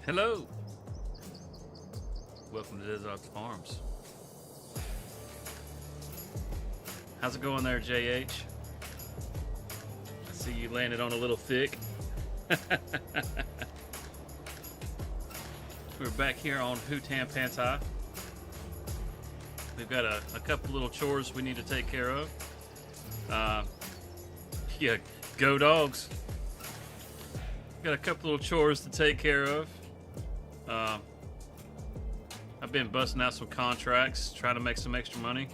Hello. Welcome to Desert Farms. How's it going there, JH? I see you landed on a little thick. We're back here on Hutan Pantai. We've got a couple little chores we need to take care of. Yeah, go dogs. Got a couple little chores to take care of. I've been busting out some contracts, trying to make some extra money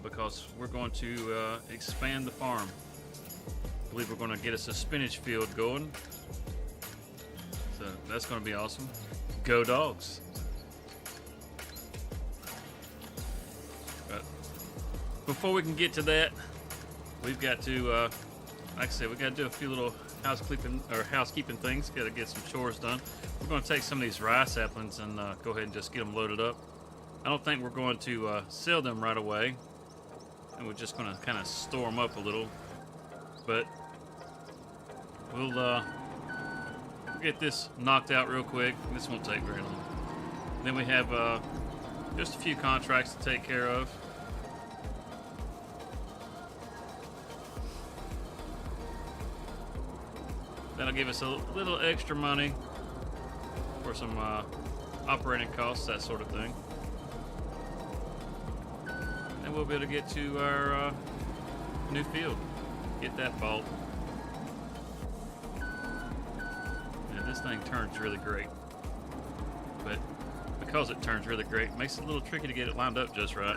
because we're going to expand the farm. I believe we're going to get us a spinach field going. So that's going to be awesome. Go dogs. But before we can get to that, we've got to, like I said, we've got to do a few little housekeeping things. Got to get some chores done. We're going to take some of these rye saplings and go ahead and just get them loaded up. I don't think we're going to sell them right away, and we're just going to kind of store them up a little. But we'll get this knocked out real quick. This won't take very long. Then we have just a few contracts to take care of. That'll give us a little extra money for some operating costs, that sort of thing. And we'll be able to get to our new field, get that bought. And this thing turns really great. But because it turns really great, it makes it a little tricky to get it lined up just right.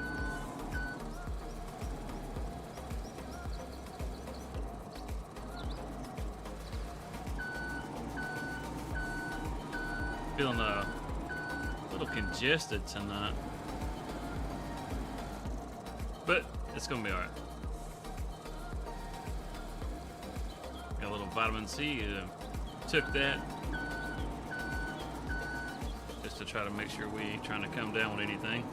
Feeling a little congested tonight, but it's gonna be all right. Got a little vitamin C. Took that just to try to make sure we ain't trying to come down with anything.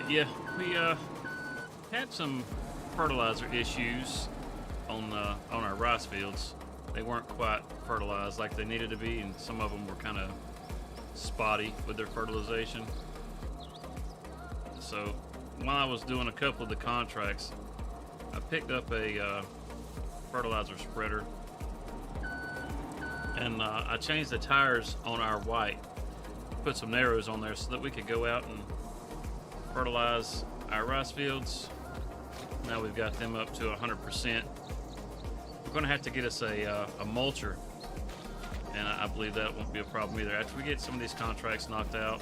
Yeah, we had some fertilizer issues on our rice fields. They weren't quite fertilized like they needed to be, and some of them were kind of spotty with their fertilization. So while I was doing a couple of the contracts, I picked up a fertilizer spreader, and I changed the tires on our white, put some narrows on there so that we could go out and fertilize our rice fields. Now we've got them up to 100%. We're going to have to get us a mulcher, and I believe that won't be a problem either. After we get some of these contracts knocked out,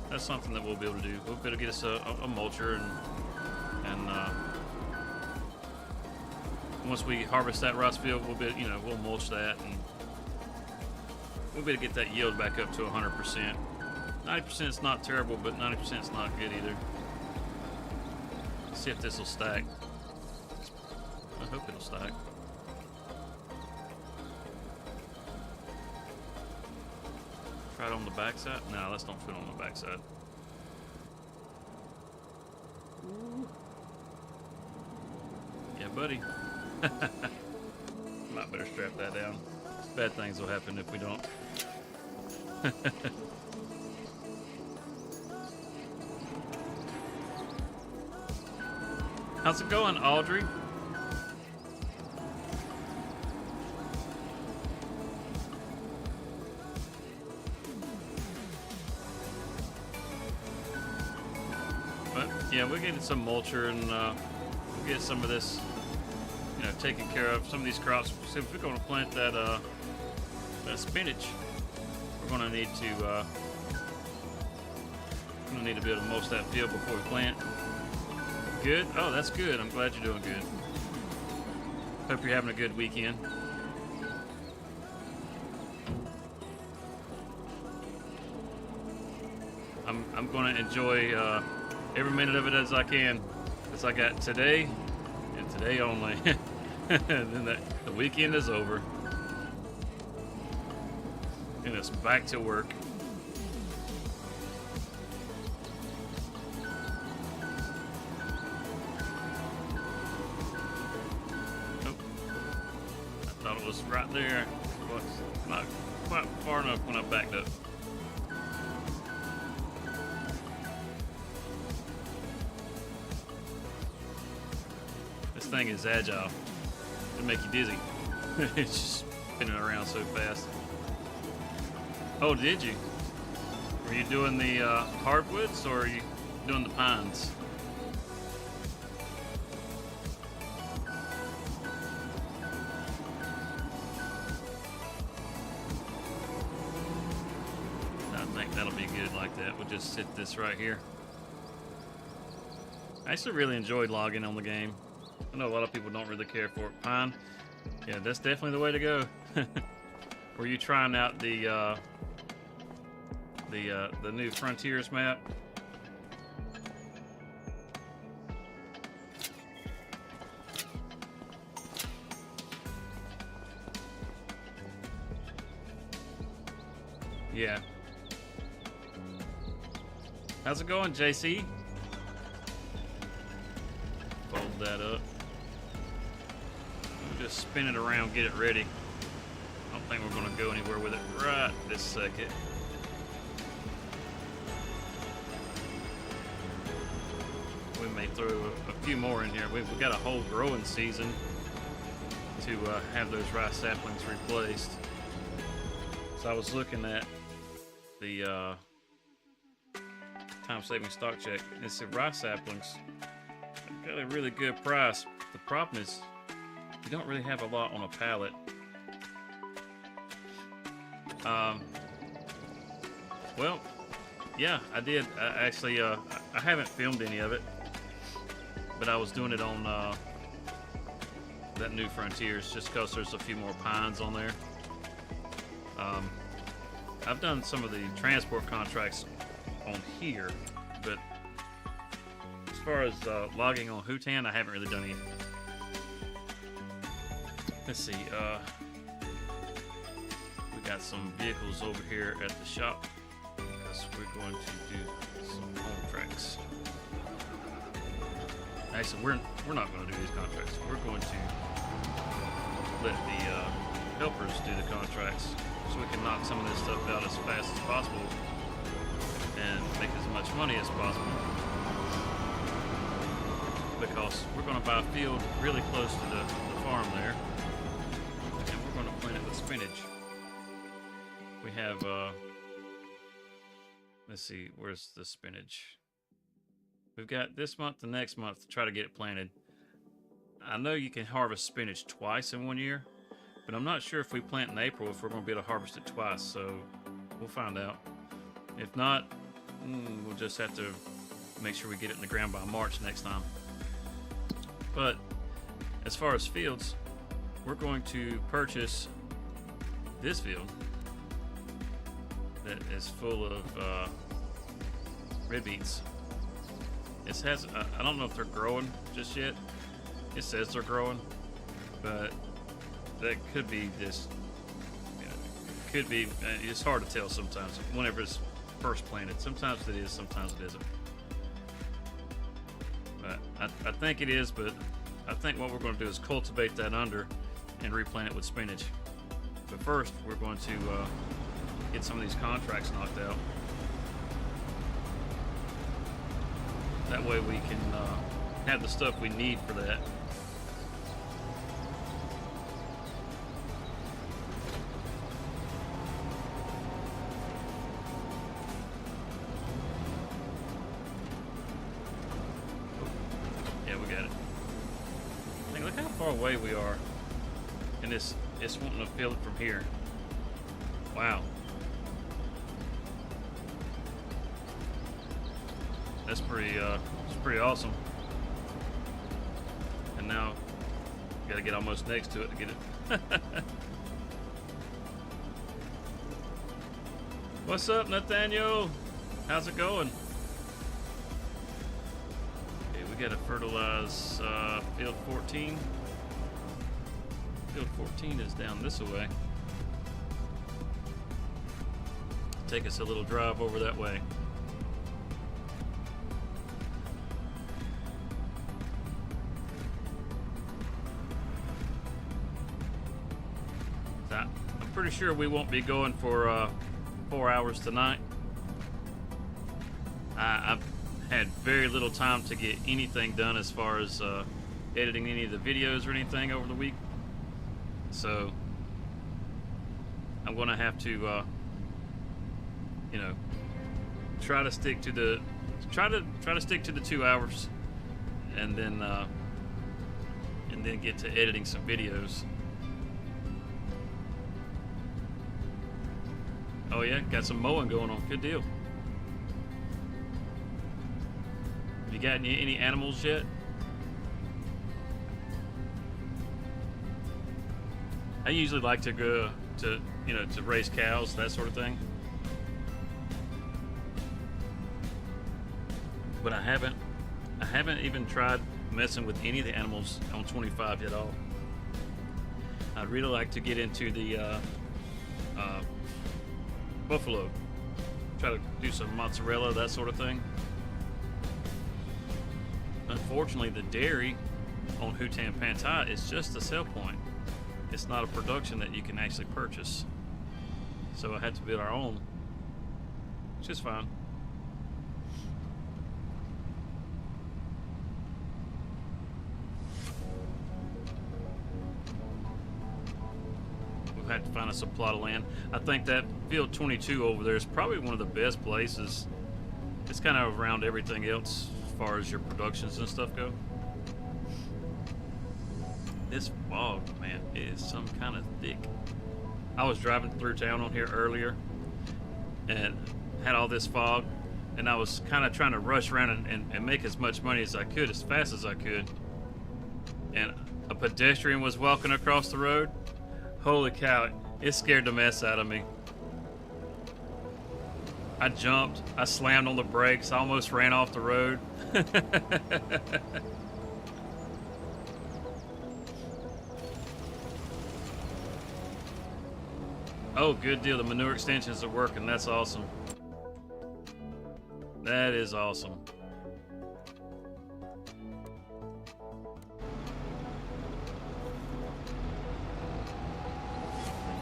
that's something that we'll be able to do. We'll be able to get us a mulcher, and once we harvest that rice field, we'll mulch that, and we'll be able to get that yield back up to 100%. 90% is not terrible, but 90% is not good either. Let's see if this will stack. I hope it'll stack. Try it on the backside. No, let's don't put it on the backside. Yeah, buddy. Might better strap that down. Bad things will happen if we don't. How's it going, Audrey? But yeah, we're getting some mulcher, and we'll get some of this, taken care of. Some of these crops. So if we're going to plant that spinach, we're going to need to be able to mulch that field before we plant. Good? Oh, that's good. I'm glad you're doing good. Hope you're having a good weekend. I'm going to enjoy every minute of it as I can, because I got today and today only. And then the weekend is over, and it's back to work. thought it was right there. It was not quite far enough when I backed up. This thing is agile. It'll make you dizzy. It's just spinning around so fast. Oh, did you? Were you doing the hardwoods or are you doing the pines? I think that'll be good like that. We'll just sit this right here. I actually really enjoyed logging on the game. I know a lot of people don't really care for it. Pine, yeah, that's definitely the way to go. Were you trying out the new Frontiers map? Yeah. How's it going, JC? Fold that up. We'll just spin it around, get it ready. I don't think we're going to go anywhere with it right this second. We may throw a few more in here. We've got a whole growing season to have those rice saplings replaced. So I was looking at the time-saving stock check. It's the rice saplings. Got a really good price. The problem is you don't really have a lot on a pallet. Well, yeah, I did. I haven't filmed any of it, but I was doing it on that new Frontiers just because there's a few more pines on there. I've done some of the transport contracts on here, but as far as logging on Hutan, I haven't really done any. Let's see. We got some vehicles over here at the shop because we're going to do some home tracks. Actually, we're not going to do these contracts. We're going to let the helpers do the contracts, so we can knock some of this stuff out as fast as possible and make as much money as possible. Because we're going to buy a field really close to the farm there, and we're going to plant it with spinach. We have, let's see, where's the spinach? We've got this month and next month to try to get it planted. I know you can harvest spinach twice in 1 year, but I'm not sure if we plant in April if we're going to be able to harvest it twice, so we'll find out. If not, we'll just have to make sure we get it in the ground by March next time. But as far as fields, we're going to purchase this field that is full of red beets. It has, I don't know if they're growing just yet. It says they're growing, but that could be just, could be, it's hard to tell sometimes whenever it's first planted. Sometimes it is, sometimes it isn't. But I think it is, but I think what we're going to do is cultivate that under and replant it with spinach. But first, we're going to get some of these contracts knocked out. That way we can have the stuff we need for that. Yeah, we got it. Hey, look how far away we are. And it's wanting to feel it from here. Wow. That's pretty awesome. And now, gotta get almost next to it to get it. What's up, Nathaniel? How's it going? Okay, we gotta fertilize field 14. Field 14 is down this way. Take us a little drive over that way. I'm pretty sure we won't be going for 4 hours tonight. I've had very little time to get anything done as far as editing any of the videos or anything over the week, so I'm gonna have to you know, try to stick to the 2 hours, and then get to editing some videos. Oh yeah, got some mowing going on. Good deal. You got any animals yet? I usually like to go to, you know, to raise cows, that sort of thing. But I haven't even tried messing with any of the animals on 25 at all. I'd really like to get into the buffalo. Try to do some mozzarella, that sort of thing. Unfortunately, the dairy on Hutan Pantai is just a sell point. It's not a production that you can actually purchase. So I had to build our own, which is fine. We've had to find us a plot of land. I think that field 22 over there is probably one of the best places. It's kind of around everything else as far as your productions and stuff go. This fog, man, is some kind of thick. I was driving through town on here earlier and had all this fog, and I was kind of trying to rush around and make as much money as I could, as fast as I could. And a pedestrian was walking across the road. Holy cow, it scared the mess out of me. I jumped, I slammed on the brakes, I almost ran off the road. Oh, good deal. The manure extensions are working. That's awesome. That is awesome.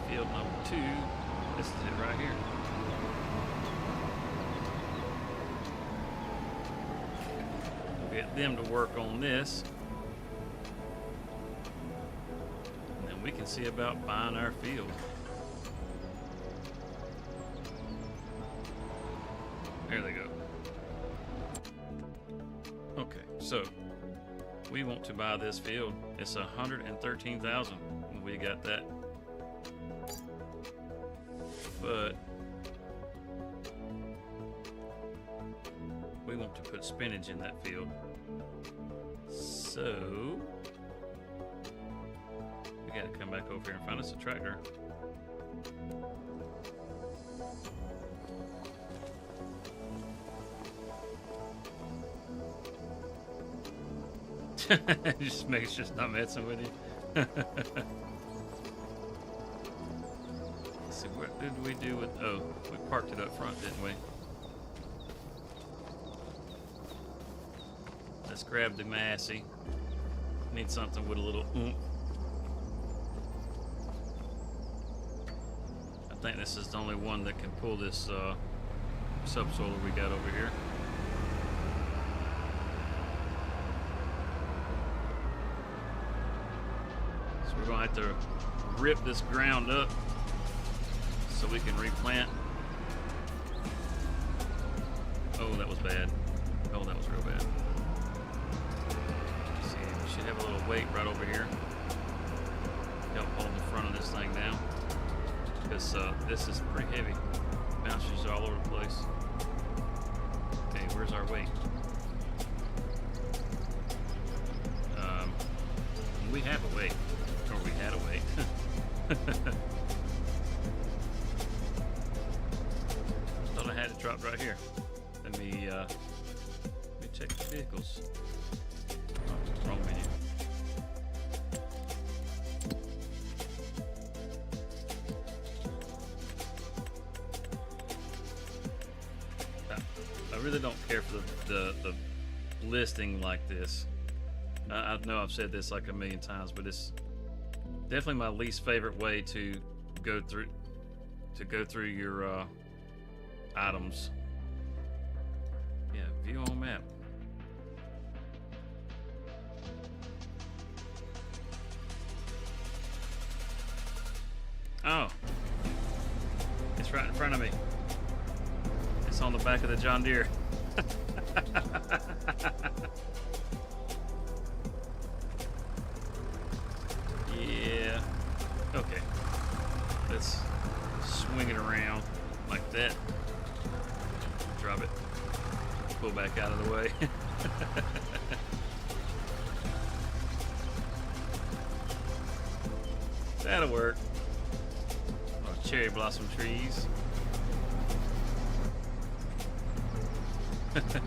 Field number 2. This is it right here. Get them to work on this. And then we can see about buying our field. There they go. Okay, so we want to buy this field. It's 113,000. We got that. But we want to put spinach in that field. So we got to come back over here and find us a tractor. Just make sure it's not messing with you. Let's see, what did we do with? Oh, we parked it up front, didn't we? Let's grab the Massey. Need something with a little oomph. I think this is the only one that can pull this subsoiler we got over here. We're gonna have to rip this ground up so we can replant. Oh, that was bad. Oh, that was real bad. Let's see, we should have a little weight right over here. Help hold the front of this thing down. Because this is pretty heavy. Bounces all over the place. Okay, where's our weight? We have a weight. Or we had a weight. Thought I had it dropped right here. Let me check the vehicles. Oh, wrong menu. I really don't care for the listing like this. I know I've said this like a million times, but it's definitely my least favorite way to go through your items. Yeah, view on map. Oh, it's right in front of me. It's on the back of the John Deere. Yeah. Okay. Let's swing it around like that. Drop it. Pull back out of the way. That'll work. Oh, cherry blossom trees. It's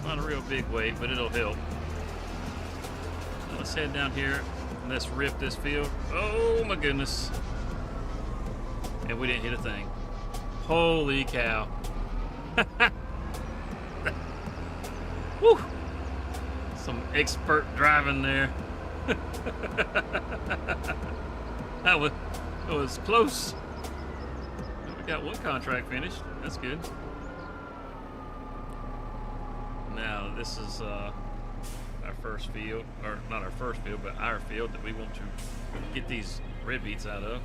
not a real big weight, but it'll help. Now let's head down here and let's rip this field. Oh my goodness. And we didn't hit a thing. Holy cow. Woo! Some expert driving there. That was close. We got one contract finished. That's good. Now this is our first field, or not our first field, but our field that we want to get these red beets out of.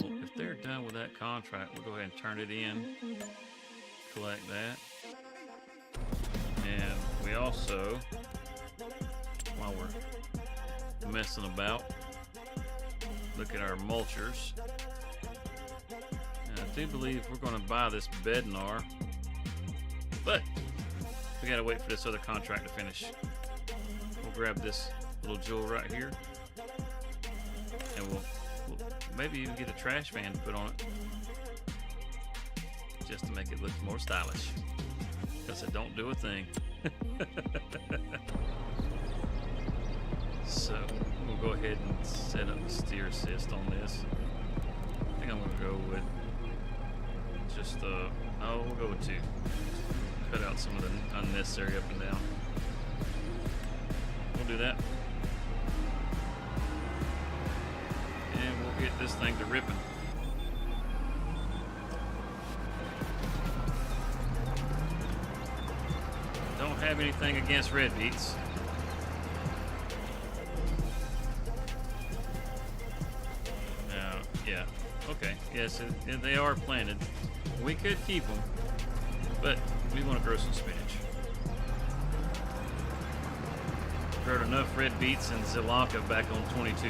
Well, if they're done with that contract, we'll go ahead and turn it in, collect that. And we also, while we're messing about, look at our mulchers. And I do believe we're going to buy this Bednar, but we got to wait for this other contract to finish. We'll grab this little jewel right here, and we'll maybe even get a trash van to put on it, just to make it look more stylish. Because it don't do a thing. So we'll go ahead and set up the steer assist on this. I think I'm gonna go with just we'll go with 2. Cut out some of the unnecessary up and down. We'll do that. And we'll get this thing to ripping. Don't have anything against red beets. Yeah, okay, yes, they are planted. We could keep them, but we want to grow some spinach. Growed enough red beets in Sri Lanka back on 22.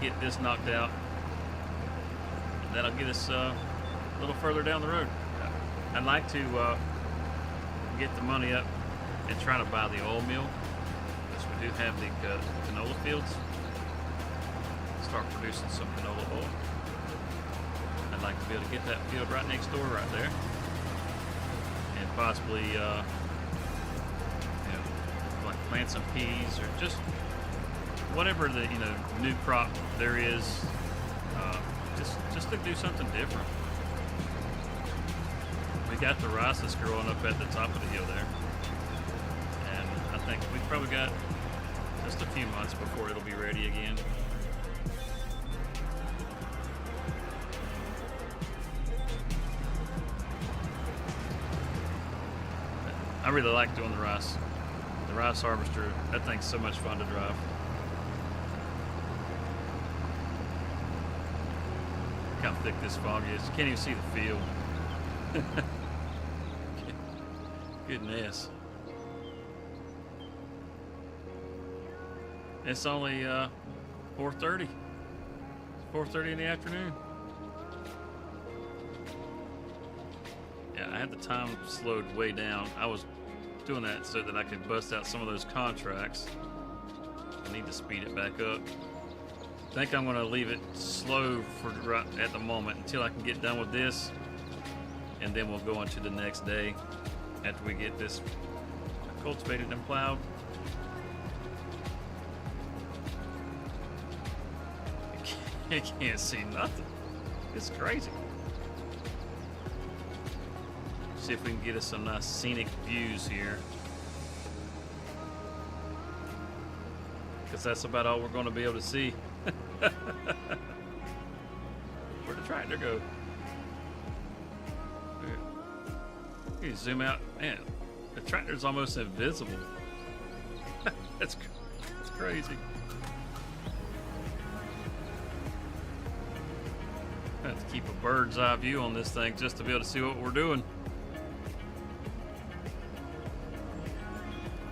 Get this knocked out, and that'll get us a little further down the road. I'd like to get the money up and try to buy the oil mill, because we do have the canola fields. Start producing some canola oil. I'd like to be able to get that field right next door right there, and possibly like plant some peas or just whatever the new crop there is, just to do something different. We got the rice that's growing up at the top of the hill there, and I think we've probably got just a few months before it'll be ready again. I really like doing the rice. The rice harvester, that thing's so much fun to drive. How thick this fog is. You can't even see the field. Goodness. It's only 4:30. It's 4:30 in the afternoon. Yeah, I had the time slowed way down. I was doing that so that I could bust out some of those contracts. I need to speed it back up. I think I'm going to leave it slow for right at the moment until I can get done with this, and then we'll go on to the next day after we get this cultivated and plowed. You can't see nothing. It's crazy. See if we can get us some nice scenic views here. Because that's about all we're going to be able to see. Where'd the tractor go? You zoom out. Man, the tractor's almost invisible. That's crazy. I have to keep a bird's eye view on this thing just to be able to see what we're doing.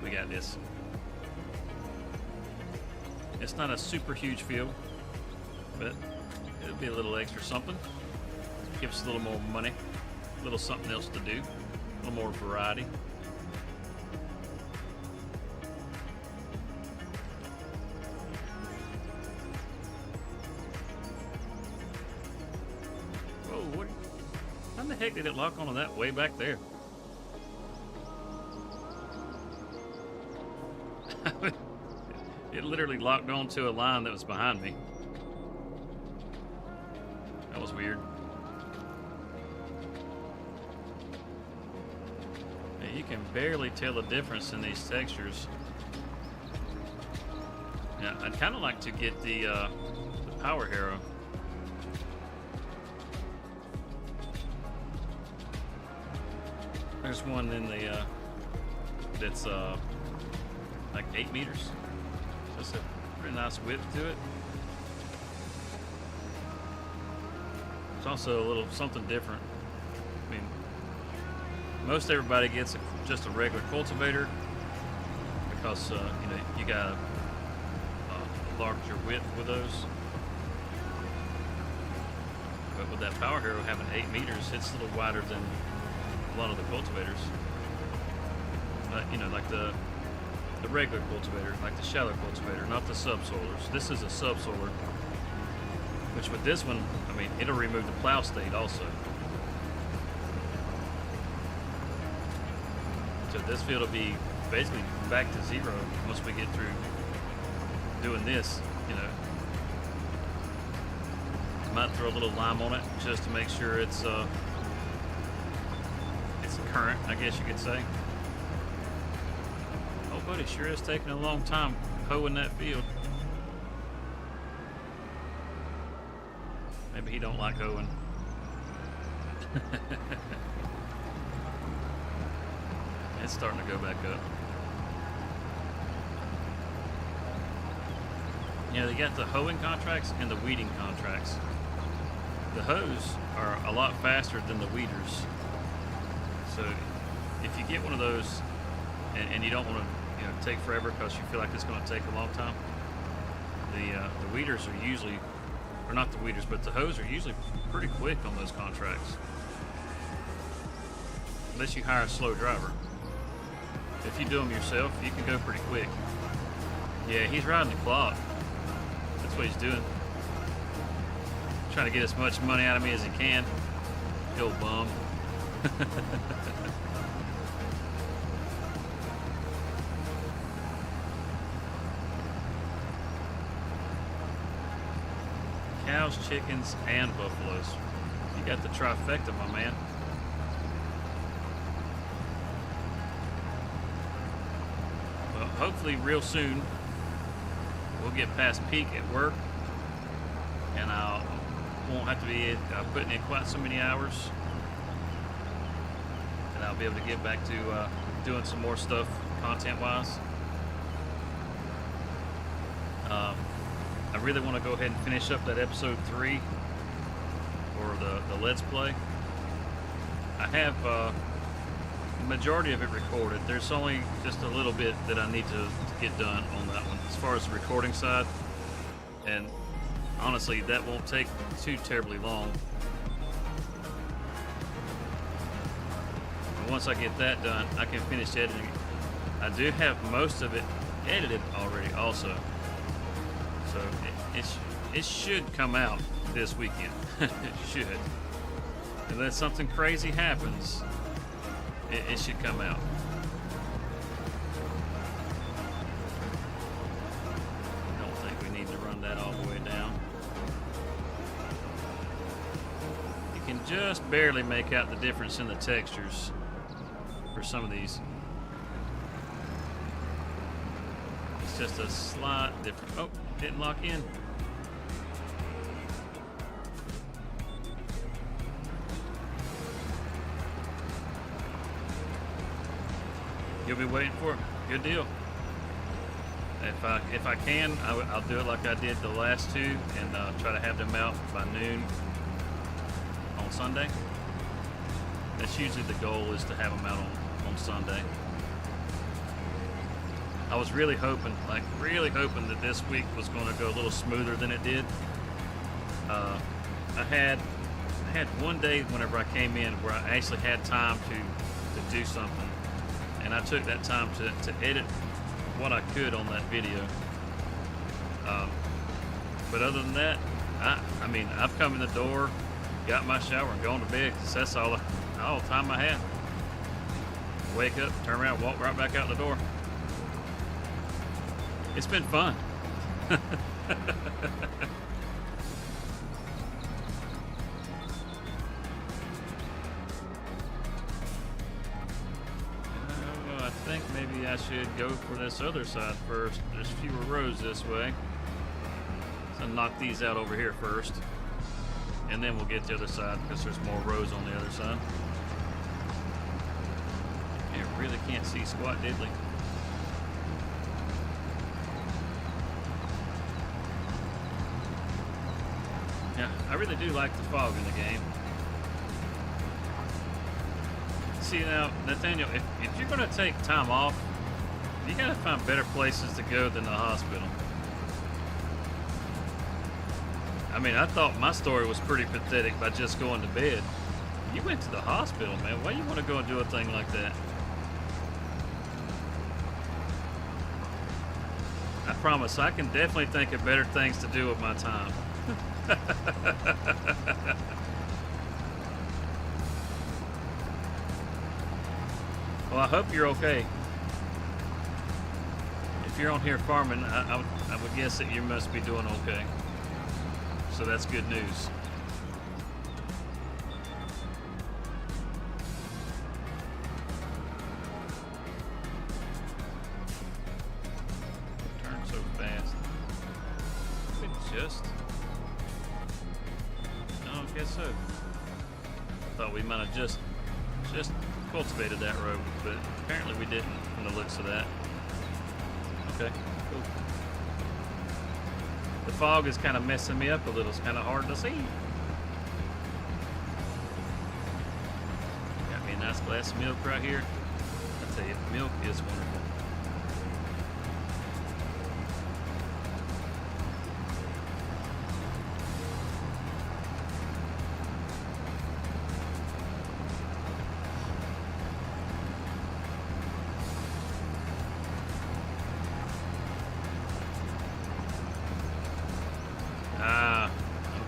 We got this. It's not a super huge field, but it'll be a little extra something. Give us a little more money, a little something else to do, a little more variety. Whoa, how the heck did it lock onto that way back there? It literally locked onto a line that was behind me. That was weird. Yeah, you can barely tell the difference in these textures. Yeah, I'd kind of like to get the power harrow. There's one in the that's like 8 meters. Just a pretty nice width to it. It's also a little something different. I mean, most everybody gets just a regular cultivator because you know, you got a larger width with those. But with that power harrow having 8 meters, it's a little wider than a lot of the cultivators. You know, like the regular cultivator, like the shallow cultivator, not the subsoilers. This is a subsoiler, which with this one, I mean, it'll remove the plow state also. So this field will be basically back to zero once we get through doing this, you know. Might throw a little lime on it just to make sure it's current, I guess you could say. But it sure is taking a long time hoeing that field. Maybe he don't like hoeing. It's starting to go back up. Yeah, they got the hoeing contracts and the weeding contracts. The hoes are a lot faster than the weeders. So if you get one of those and you don't want to take forever because you feel like it's going to take a long time, the weeders are usually, or not the weeders, but the hoes are usually pretty quick on those contracts. Unless you hire a slow driver. If you do them yourself, you can go pretty quick. Yeah, he's riding the clock. That's what he's doing. Trying to get as much money out of me as he can. The old bum. Cows, chickens, and buffaloes. You got the trifecta, my man. Well, hopefully real soon we'll get past peak at work and I won't have to be putting in quite so many hours, and I'll be able to get back to doing some more stuff content-wise. I really want to go ahead and finish up that episode 3 or the Let's Play. I have the majority of it recorded. There's only just a little bit that I need to get done on that one as far as the recording side, and honestly that won't take too terribly long. And once I get that done, I can finish editing. I do have most of it edited already also. So it should come out this weekend. It should. Unless something crazy happens, it should come out. I don't think we need to run that all the way down. can just barely make out the difference in the textures for some of these. It's just a slight difference. Oh, didn't lock in. You'll be waiting for it. Good deal. If I can, I'll do it like I did the last two and try to have them out by noon on Sunday. That's usually the goal, is to have them out on Sunday. I was really hoping that this week was going to go a little smoother than it did. I had one day whenever I came in where I actually had time to do something, and I took that time to edit what I could on that video. But other than that, I mean, I've come in the door, got my shower, and gone to bed, because that's all the time I had. Wake up, turn around, walk right back out the door. It's been fun. I think maybe I should go for this other side first. There's fewer rows this way. So knock these out over here first. And then we'll get the other side, because there's more rows on the other side. You really can't see squat diddly. Yeah, I really do like the fog in the game. See now, Nathaniel, if you're going to take time off, you got to find better places to go than the hospital. I mean, I thought my story was pretty pathetic by just going to bed. You went to the hospital, man. Why you want to go and do a thing like that? I promise, I can definitely think of better things to do with my time. Well, I hope you're okay. If you're on here farming, I would guess that you must be doing okay. So that's good news. Turn so fast. It just... No, I guess so. I thought we might have just cultivated that road, but apparently we didn't from the looks of that. Okay, cool. The fog is kind of messing me up a little. It's kind of hard to see. Got me a nice glass of milk right here. I tell you, milk is wonderful.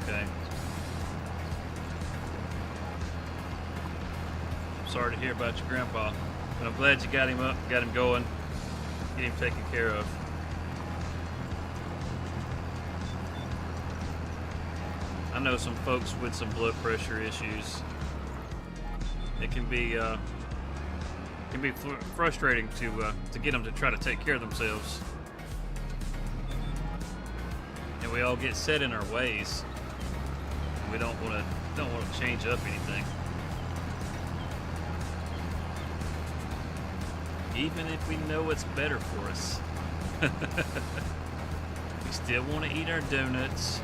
Okay. Sorry to hear about your grandpa, but I'm glad you got him up, got him going, get him taken care of. I know some folks with some blood pressure issues. It can be frustrating to get them to try to take care of themselves. And we all get set in our ways. We don't want to change up anything. Even if we know what's better for us. We still want to eat our donuts.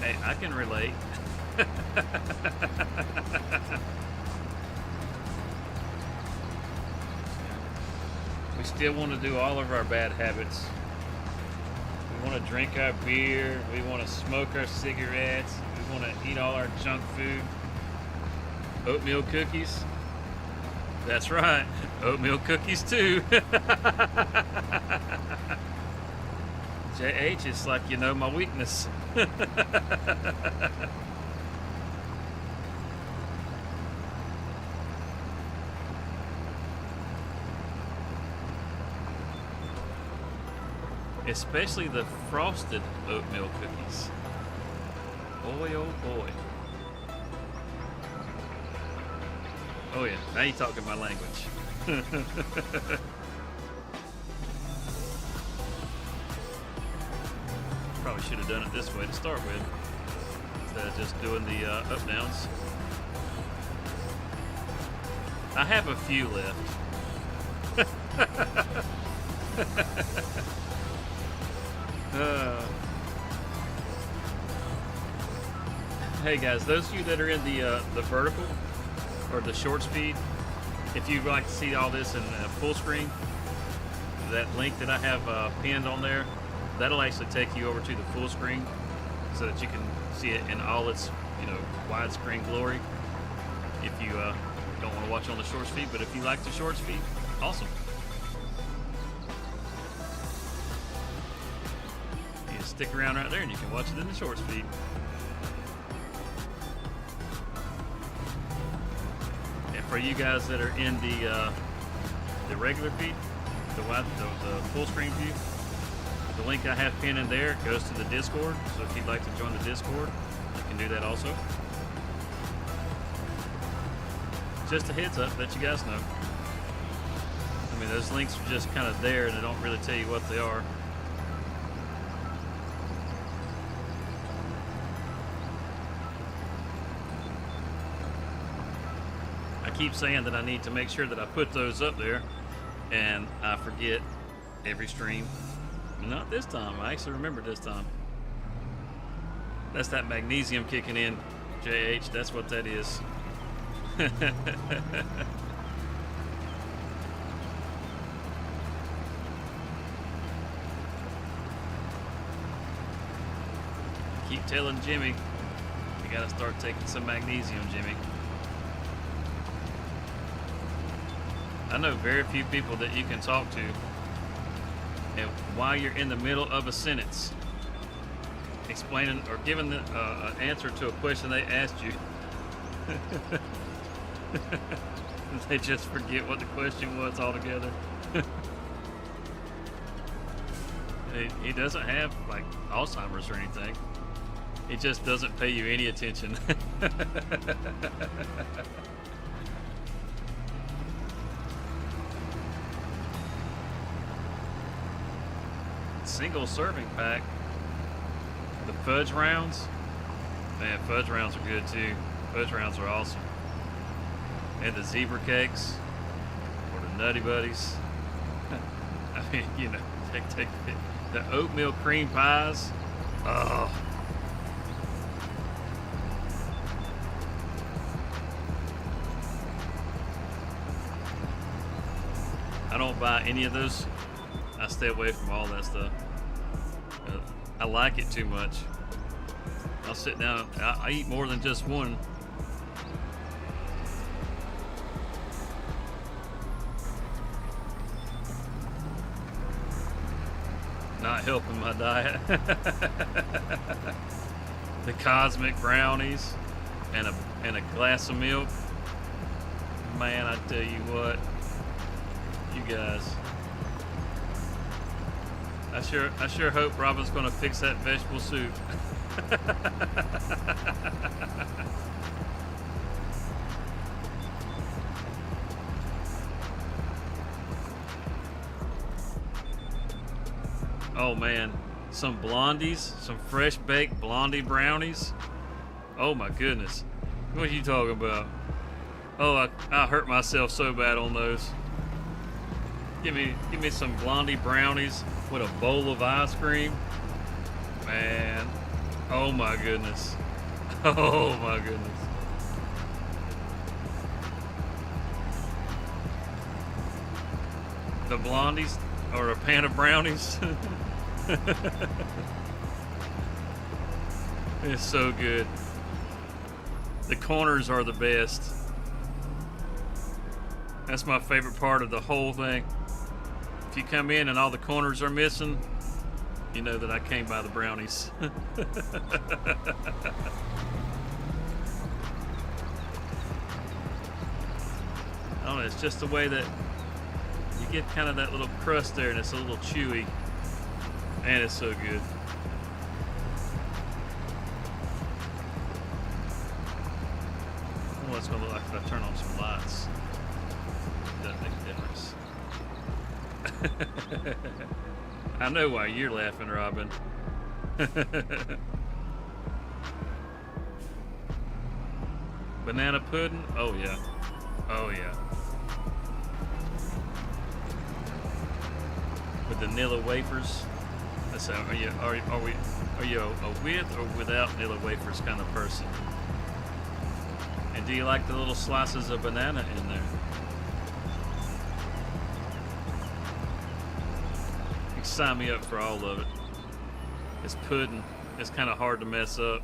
Hey, I can relate. We still want to do all of our bad habits. We want to drink our beer. We want to smoke our cigarettes. We want to eat all our junk food. Oatmeal cookies. That's right. Oatmeal cookies too. JH, it's like you know my weakness. especially the frosted oatmeal cookies. Boy, oh boy. Oh yeah, now you're talking my language. Probably should have done it this way to start with, instead of just doing the up downs. I have a few left. Hey guys, those of you that are in the vertical or the short speed, if you'd like to see all this in full screen, that link that I have pinned on there, that'll actually take you over to the full screen so that you can see it in all its, widescreen glory. If you don't want to watch on the short speed, but if you like the short speed, awesome. You just stick around right there and you can watch it in the short speed. And for you guys that are in the regular feed, the full screen view, the link I have pinned in there goes to the Discord. So if you'd like to join the Discord, you can do that also. Just a heads up, that you guys know. I mean, those links are just kind of there and they don't really tell you what they are. I keep saying that I need to make sure that I put those up there, and I forget every stream. Not this time. I actually remember this time. That's that magnesium kicking in, JH. That's what that is. Keep telling Jimmy, you gotta start taking some magnesium, Jimmy. I know very few people that you can talk to, and while you're in the middle of a sentence, explaining or giving an answer to a question they asked you, they just forget what the question was altogether. He doesn't have like Alzheimer's or anything. He just doesn't pay you any attention. Single serving pack. The fudge rounds. Man, fudge rounds are good too. Fudge rounds are awesome. And the zebra cakes. Or the Nutty Buddies. I mean, take the oatmeal cream pies. Oh. I don't buy any of those. I stay away from all that stuff. I like it too much. I'll sit down. I eat more than just one. Not helping my diet. The cosmic brownies and a glass of milk. Man, I tell you what, you guys. I sure hope Robin's gonna fix that vegetable soup. Oh man, some blondies, some fresh baked blondie brownies. Oh my goodness, what are you talking about? Oh, I hurt myself so bad on those. Give me some blondie brownies with a bowl of ice cream. Man, oh my goodness. Oh my goodness. The blondies or a pan of brownies. It's so good. The corners are the best. That's my favorite part of the whole thing. If you come in and all the corners are missing, you know that I came by the brownies. I don't know, it's just the way that you get kind of that little crust there and it's a little chewy. Man, it's so good. Well, it's gonna look like if I turn on some lights. Doesn't make a difference. I know why you're laughing, Robin. Banana pudding? Oh yeah. Oh yeah. With vanilla wafers. So are you a with or without vanilla wafers kind of person? And do you like the little slices of banana in there? You can sign me up for all of it. It's pudding. It's kind of hard to mess up.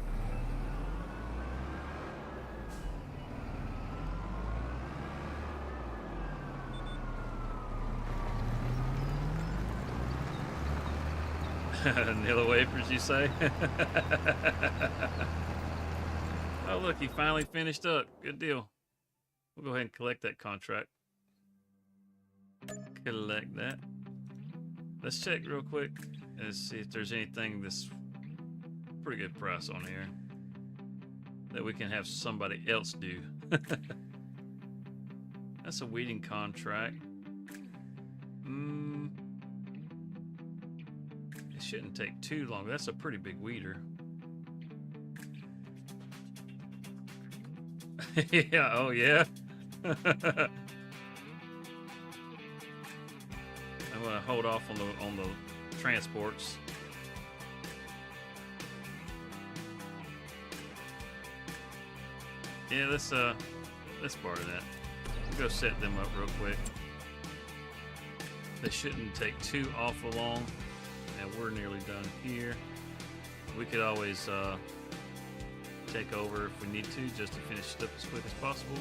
Vanilla wafers, you say? Oh, look, he finally finished up. Good deal. We'll go ahead and collect that contract. Collect that. Let's check real quick and see if there's anything that's pretty good price on here that we can have somebody else do. That's a weeding contract. It shouldn't take too long. That's a pretty big weeder. Yeah, oh yeah. I'm gonna hold off on the transports. Yeah, let's barter that. We'll go set them up real quick. They shouldn't take too awful long. And we're nearly done here. We could always take over if we need to, just to finish it up as quick as possible.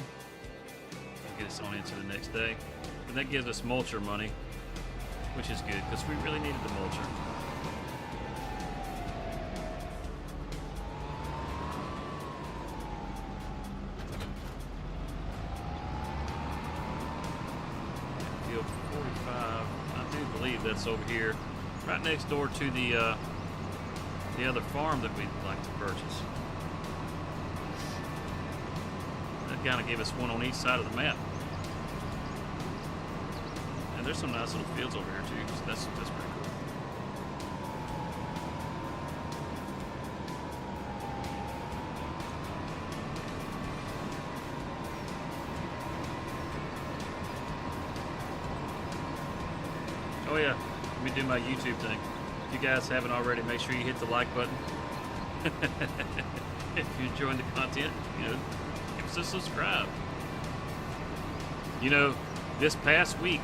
Get us on into the next day. But that gives us mulcher money, which is good because we really needed the mulcher. Field 45. I do believe that's over here. Right next door to the other farm that we'd like to purchase. That kind of gave us one on each side of the map. And there's some nice little fields over here too. So that's pretty cool. Oh yeah. Let me do my YouTube thing. If you guys haven't already, make sure you hit the like button. If you're enjoying the content, give us a subscribe. This past week,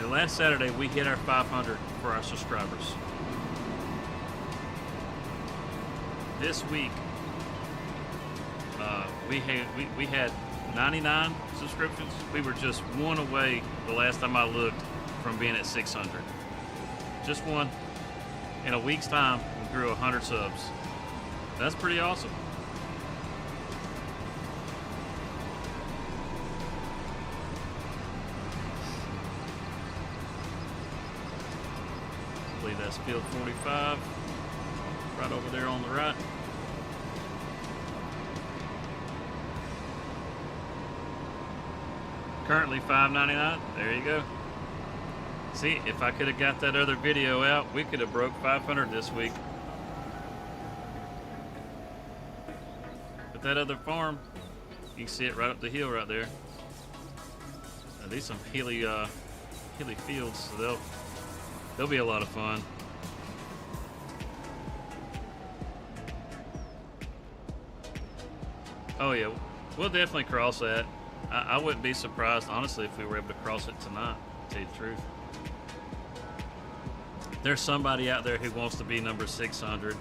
last Saturday, we hit our 500 for our subscribers. This week, we had 99 subscriptions. We were just one away the last time I looked from being at 600. Just one. In a week's time, we grew 100 subs. That's pretty awesome. I believe that's field 45. Right over there on the right. Currently $5.99. There you go. See, if I could have got that other video out, we could have broke 500 this week. But that other farm, you can see it right up the hill right there. These some hilly fields, so they'll be a lot of fun. Oh yeah, we'll definitely cross that. I wouldn't be surprised, honestly, if we were able to cross it tonight, to tell you the truth. There's somebody out there who wants to be number 600.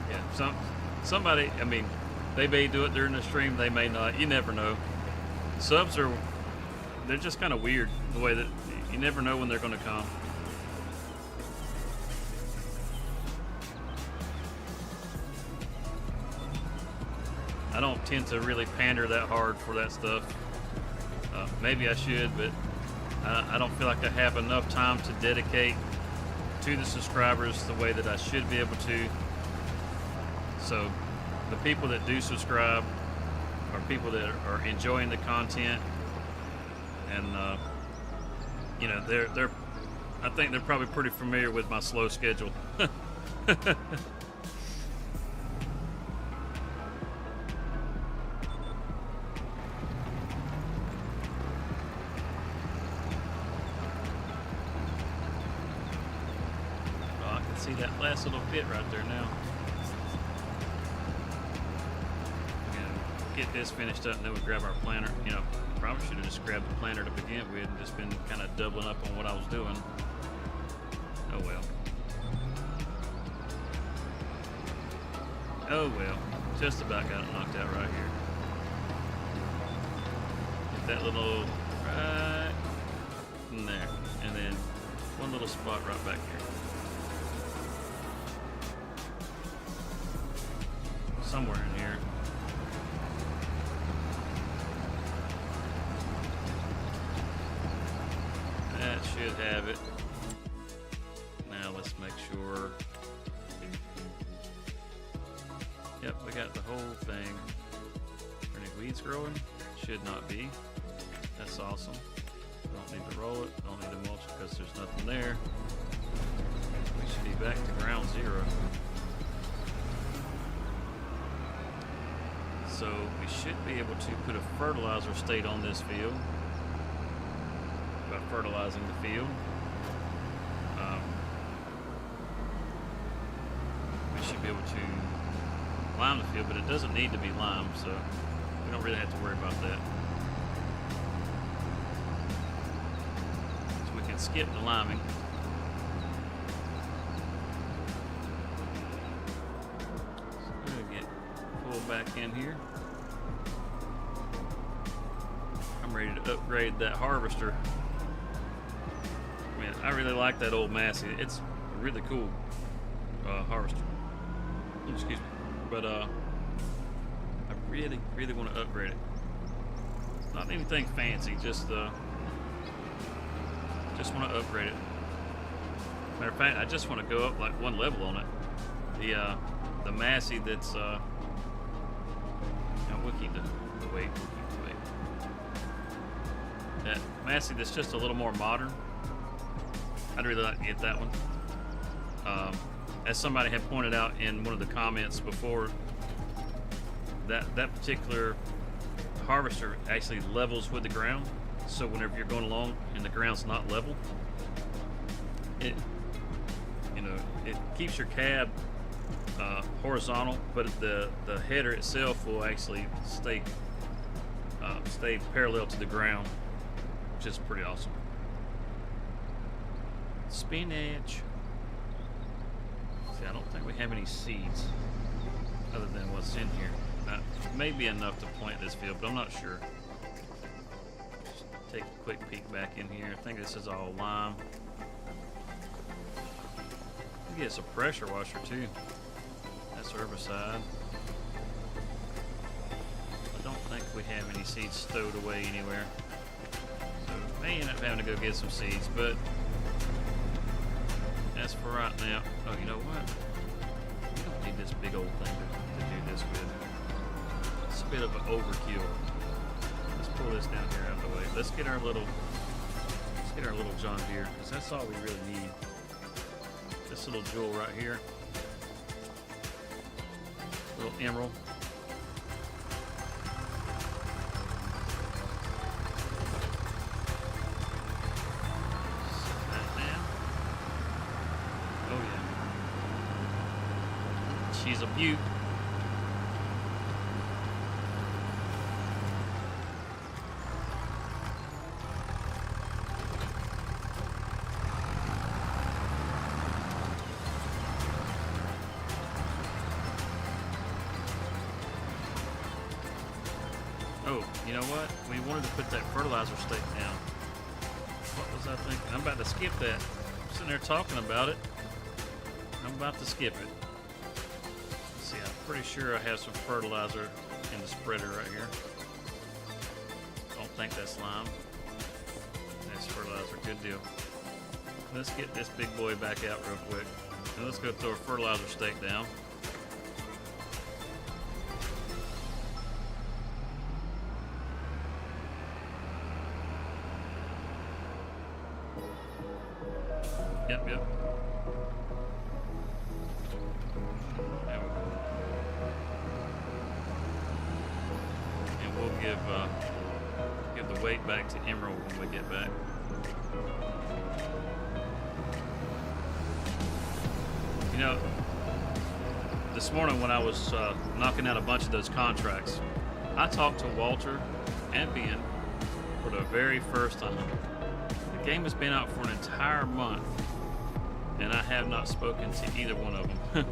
Yeah, somebody, I mean, they may do it during the stream, they may not. You never know. Subs they're just kind of weird, the way that you never know when they're going to come. I don't tend to really pander that hard for that stuff. Maybe I should, but I don't feel like I have enough time to dedicate to the subscribers the way that I should be able to. So the people that do subscribe are people that are enjoying the content, and you know, they're I think they're probably pretty familiar with my slow schedule. See that last little bit right there now. Get this finished up, and then we grab our planter. You know, probably should have just grabbed the planter to begin with and just been kind of doubling up on what I was doing. Oh well. Oh well. Just about got it knocked out right here. Get that little right in there, and then one little spot right back here. Somewhere in here. That should have it. Now let's make sure. Yep, we got the whole thing. Are any weeds growing? Should not be. That's awesome. Don't need to roll it. Don't need to mulch because there's nothing there. We should be back to ground zero. So we should be able to put a fertilizer state on this field. About fertilizing the field. We should be able to lime the field, but it doesn't need to be limed, so we don't really have to worry about that. So we can skip the liming. Back in here. I'm ready to upgrade that harvester. Man, I really like that old Massey. It's a really cool harvester. Excuse me. But I really want to upgrade it. Not anything fancy, just want to upgrade it. Matter of fact, I just want to go up like one level on it. The Massey that's we'll keep the weight. That Massey that's just a little more modern. I'd really like to get that one. As somebody had pointed out in one of the comments before, that particular harvester actually levels with the ground. So whenever you're going along and the ground's not level, it keeps your cab horizontal, but the header itself will actually stay parallel to the ground, which is pretty awesome. Spinach. See, I don't think we have any seeds other than what's in here. Maybe enough to plant this field, but I'm not sure. Just take a quick peek back in here. I think this is all lime. I think it's a pressure washer too. Herbicide. I don't think we have any seeds stowed away anywhere, so we may end up having to go get some seeds, but as for right now, oh, you know what? We don't need this big old thing to do this with. It's a bit of an overkill. Let's pull this down here out of the way. Let's get our little John Deere, because that's all we really need. This little jewel right here. Little emerald. Set that down. Oh yeah. She's a beaut. Oh, you know what? We wanted to put that fertilizer stake down. What was I thinking? I'm about to skip that. I'm sitting there talking about it. I'm about to skip it. Let's see, I'm pretty sure I have some fertilizer in the spreader right here. Don't think that's lime. That's fertilizer. Good deal. Let's get this big boy back out real quick. And let's go throw a fertilizer stake down. Yep. And we'll give the weight back to Emerald when we get back. You know, this morning when I was knocking out a bunch of those contracts, I talked to Walter and Ben for the very first time. The game has been out for an entire month, and I have not spoken to either one of them.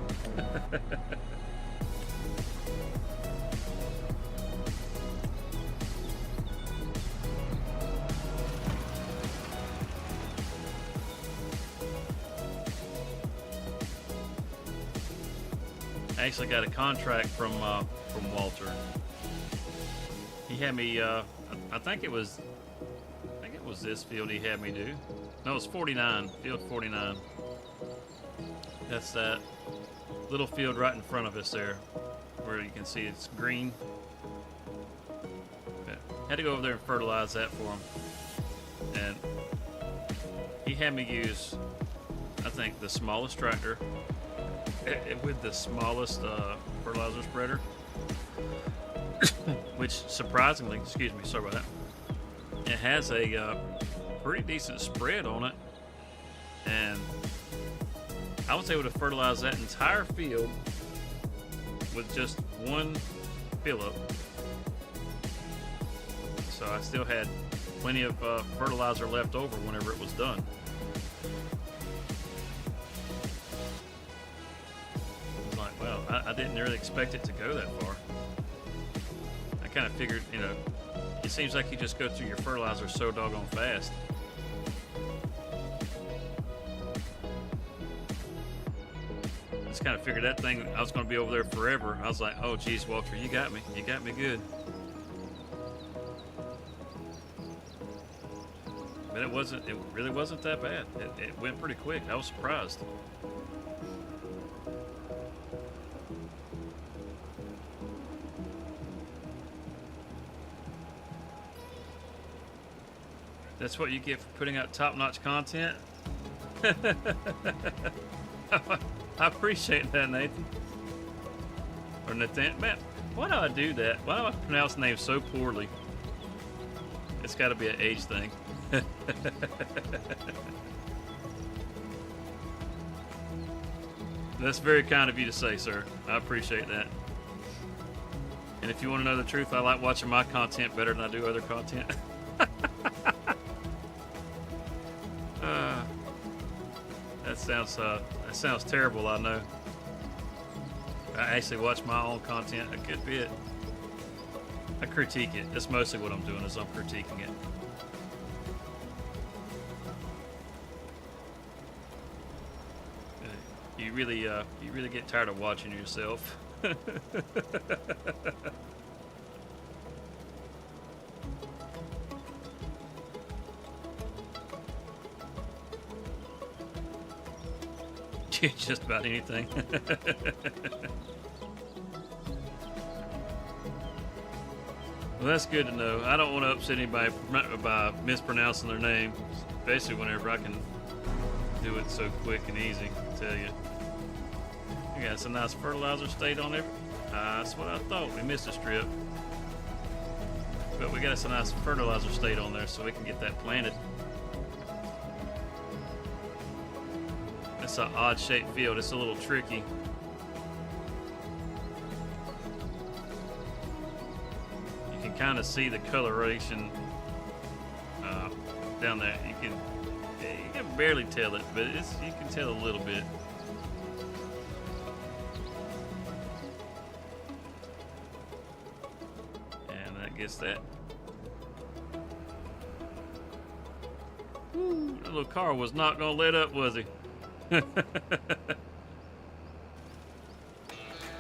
I actually got a contract from Walter. He had me. I think it was this field he had me do. No, it was 49. Field 49. That's that little field right in front of us there, where you can see it's green. Okay. Had to go over there and fertilize that for him, and he had me use, I think, the smallest tractor with the smallest fertilizer spreader, which surprisingly, excuse me, sorry about that, it has a pretty decent spread on it, and I was able to fertilize that entire field with just one fill up. So I still had plenty of fertilizer left over whenever it was done. Well, I didn't really expect it to go that far. I kind of figured, you know, it seems like you just go through your fertilizer so doggone fast. Just kind of figured that thing, I was going to be over there forever. I was like, oh, geez, Walter, you got me. You got me good. But it really wasn't that bad. It went pretty quick. I was surprised. That's what you get for putting out top-notch content. I appreciate that, Nathan. Or Nathan. Man, why do I do that? Why do I pronounce names so poorly? It's got to be an age thing. That's very kind of you to say, sir. I appreciate that. And if you want to know the truth, I like watching my content better than I do other content. That sounds terrible, I know. I actually watch my own content a good bit. I critique it. That's mostly what I'm doing, is I'm critiquing it. You really get tired of watching yourself. Just about anything. Well, that's good to know. I don't want to upset anybody by mispronouncing their name, especially whenever I can do it so quick and easy. I tell you. We got some nice fertilizer state on there. That's what I thought. We missed a strip, but we got some nice fertilizer state on there, so we can get that planted. It's an odd shaped field. It's a little tricky. You can kind of see the coloration down there. You can barely tell it, but you can tell a little bit. And that gets that. Woo, that little car was not gonna let up, was he? I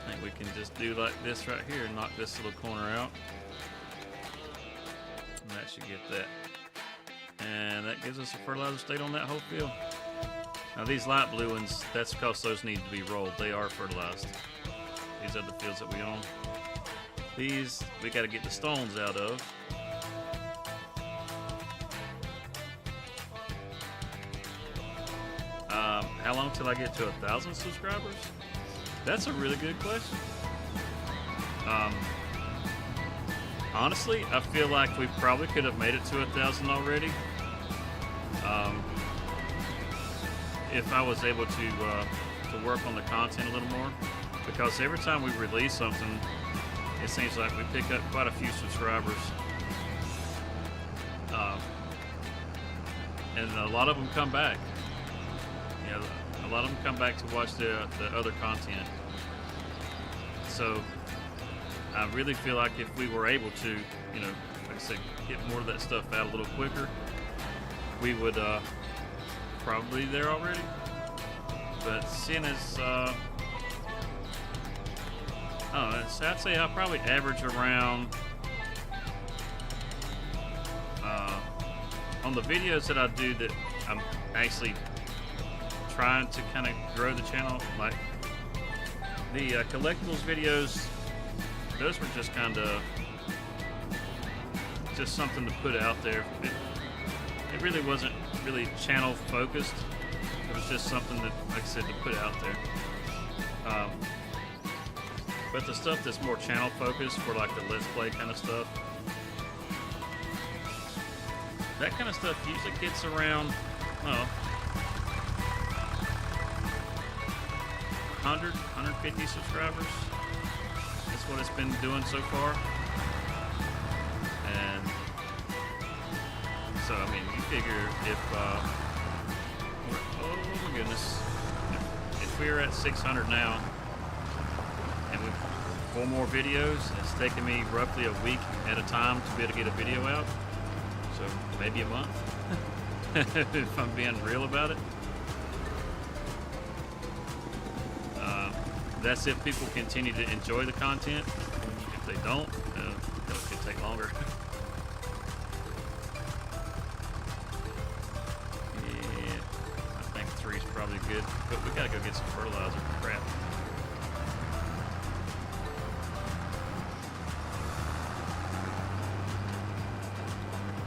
think we can just do like this right here, knock this little corner out, and that should get that. And that gives us a fertilizer state on that whole field. Now these light blue ones, that's because those need to be rolled. They are fertilized. These are the fields that we own. These, we got to get the stones out of. How long till I get to 1,000 subscribers? That's a really good question. Honestly, I feel like we probably could have made it to 1,000 already. If I was able to work on the content a little more, because every time we release something, it seems like we pick up quite a few subscribers, and a lot of them come back. Yeah, a lot of them come back to watch the other content. So I really feel like if we were able to, you know, like I said, get more of that stuff out a little quicker, we would probably there already. But seeing as I don't know, so I'd say I probably average around on the videos that I do that I'm actually trying to kind of grow the channel, like the collectibles videos. Those were just kind of just something to put out there. It really wasn't really channel focused. It was just something that, like I said, to put out there. But the stuff that's more channel focused for like the Let's Play kind of stuff, that kind of stuff usually gets around, 100, 150 subscribers. That's what it's been doing so far. And so, I mean, you figure if, oh my goodness, if we're at 600 now, and we've 4 more videos, it's taken me roughly a week at a time to be able to get a video out. So maybe a month, if I'm being real about it. That's if people continue to enjoy the content. If they don't, it could take longer. Yeah, I think 3 is probably good, but we gotta go get some fertilizer. Crap.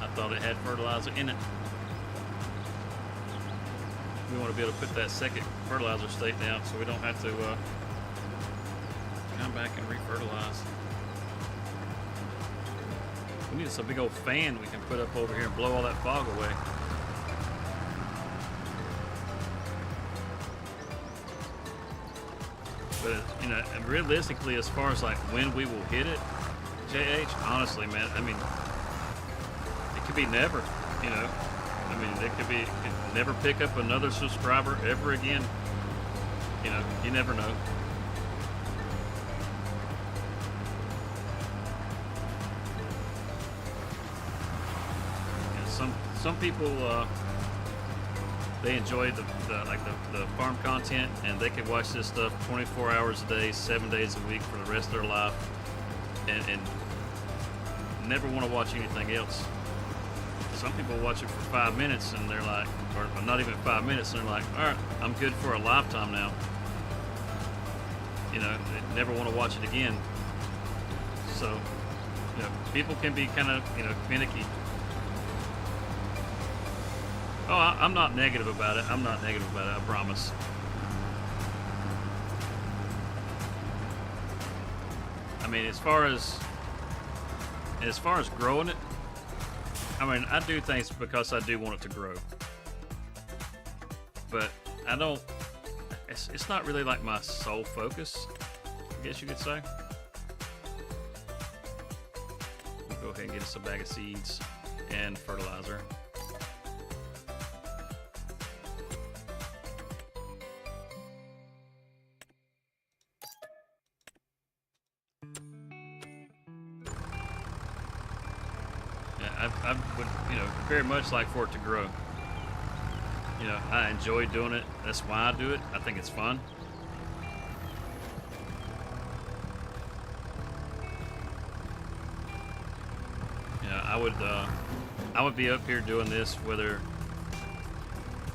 I thought it had fertilizer in it. We want to be able to put that second fertilizer state down so we don't have to come back and re-fertilize. We need some big old fan we can put up over here and blow all that fog away. But you know, and realistically, as far as like when we will hit it, JH, honestly, man, I mean, it could be never. You know, I mean, it could never pick up another subscriber ever again. You know, you never know. Some people they enjoy the farm content, and they can watch this stuff 24 hours a day, 7 days a week for the rest of their life, and never want to watch anything else. Some people watch it for 5 minutes and they're like, or not even 5 minutes, and they're like, all right, I'm good for a lifetime now. You know, they never want to watch it again. So, you know, people can be kind of, you know, finicky. Oh, I'm not negative about it. I'm not negative about it, I promise. I mean, as far as growing it, I mean, I do things because I do want it to grow. But I don't, it's not really like my sole focus, I guess you could say. We'll go ahead and get us a bag of seeds and fertilizer. I would, you know, very much like for it to grow. You know, I enjoy doing it. That's why I do it. I think it's fun. I would be up here doing this whether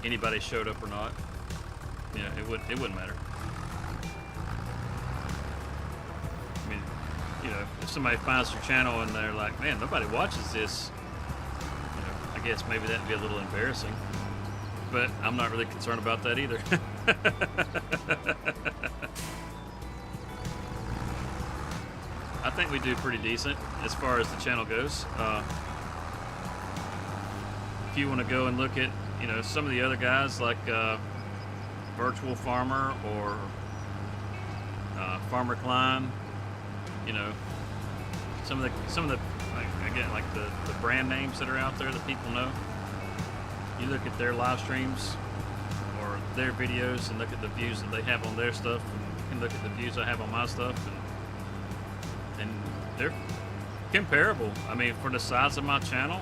anybody showed up or not. You know, it wouldn't matter. I mean, you know, if somebody finds your channel and they're like, man, nobody watches this, you know, I guess maybe that'd be a little embarrassing. But I'm not really concerned about that either. I think we do pretty decent as far as the channel goes. If you want to go and look at, you know, some of the other guys like Virtual Farmer or Farmer Klein, you know, some of the like, again, like the brand names that are out there that people know. You look at their live streams or their videos and look at the views that they have on their stuff, and you can look at the views I have on my stuff, and they're comparable. I mean, for the size of my channel,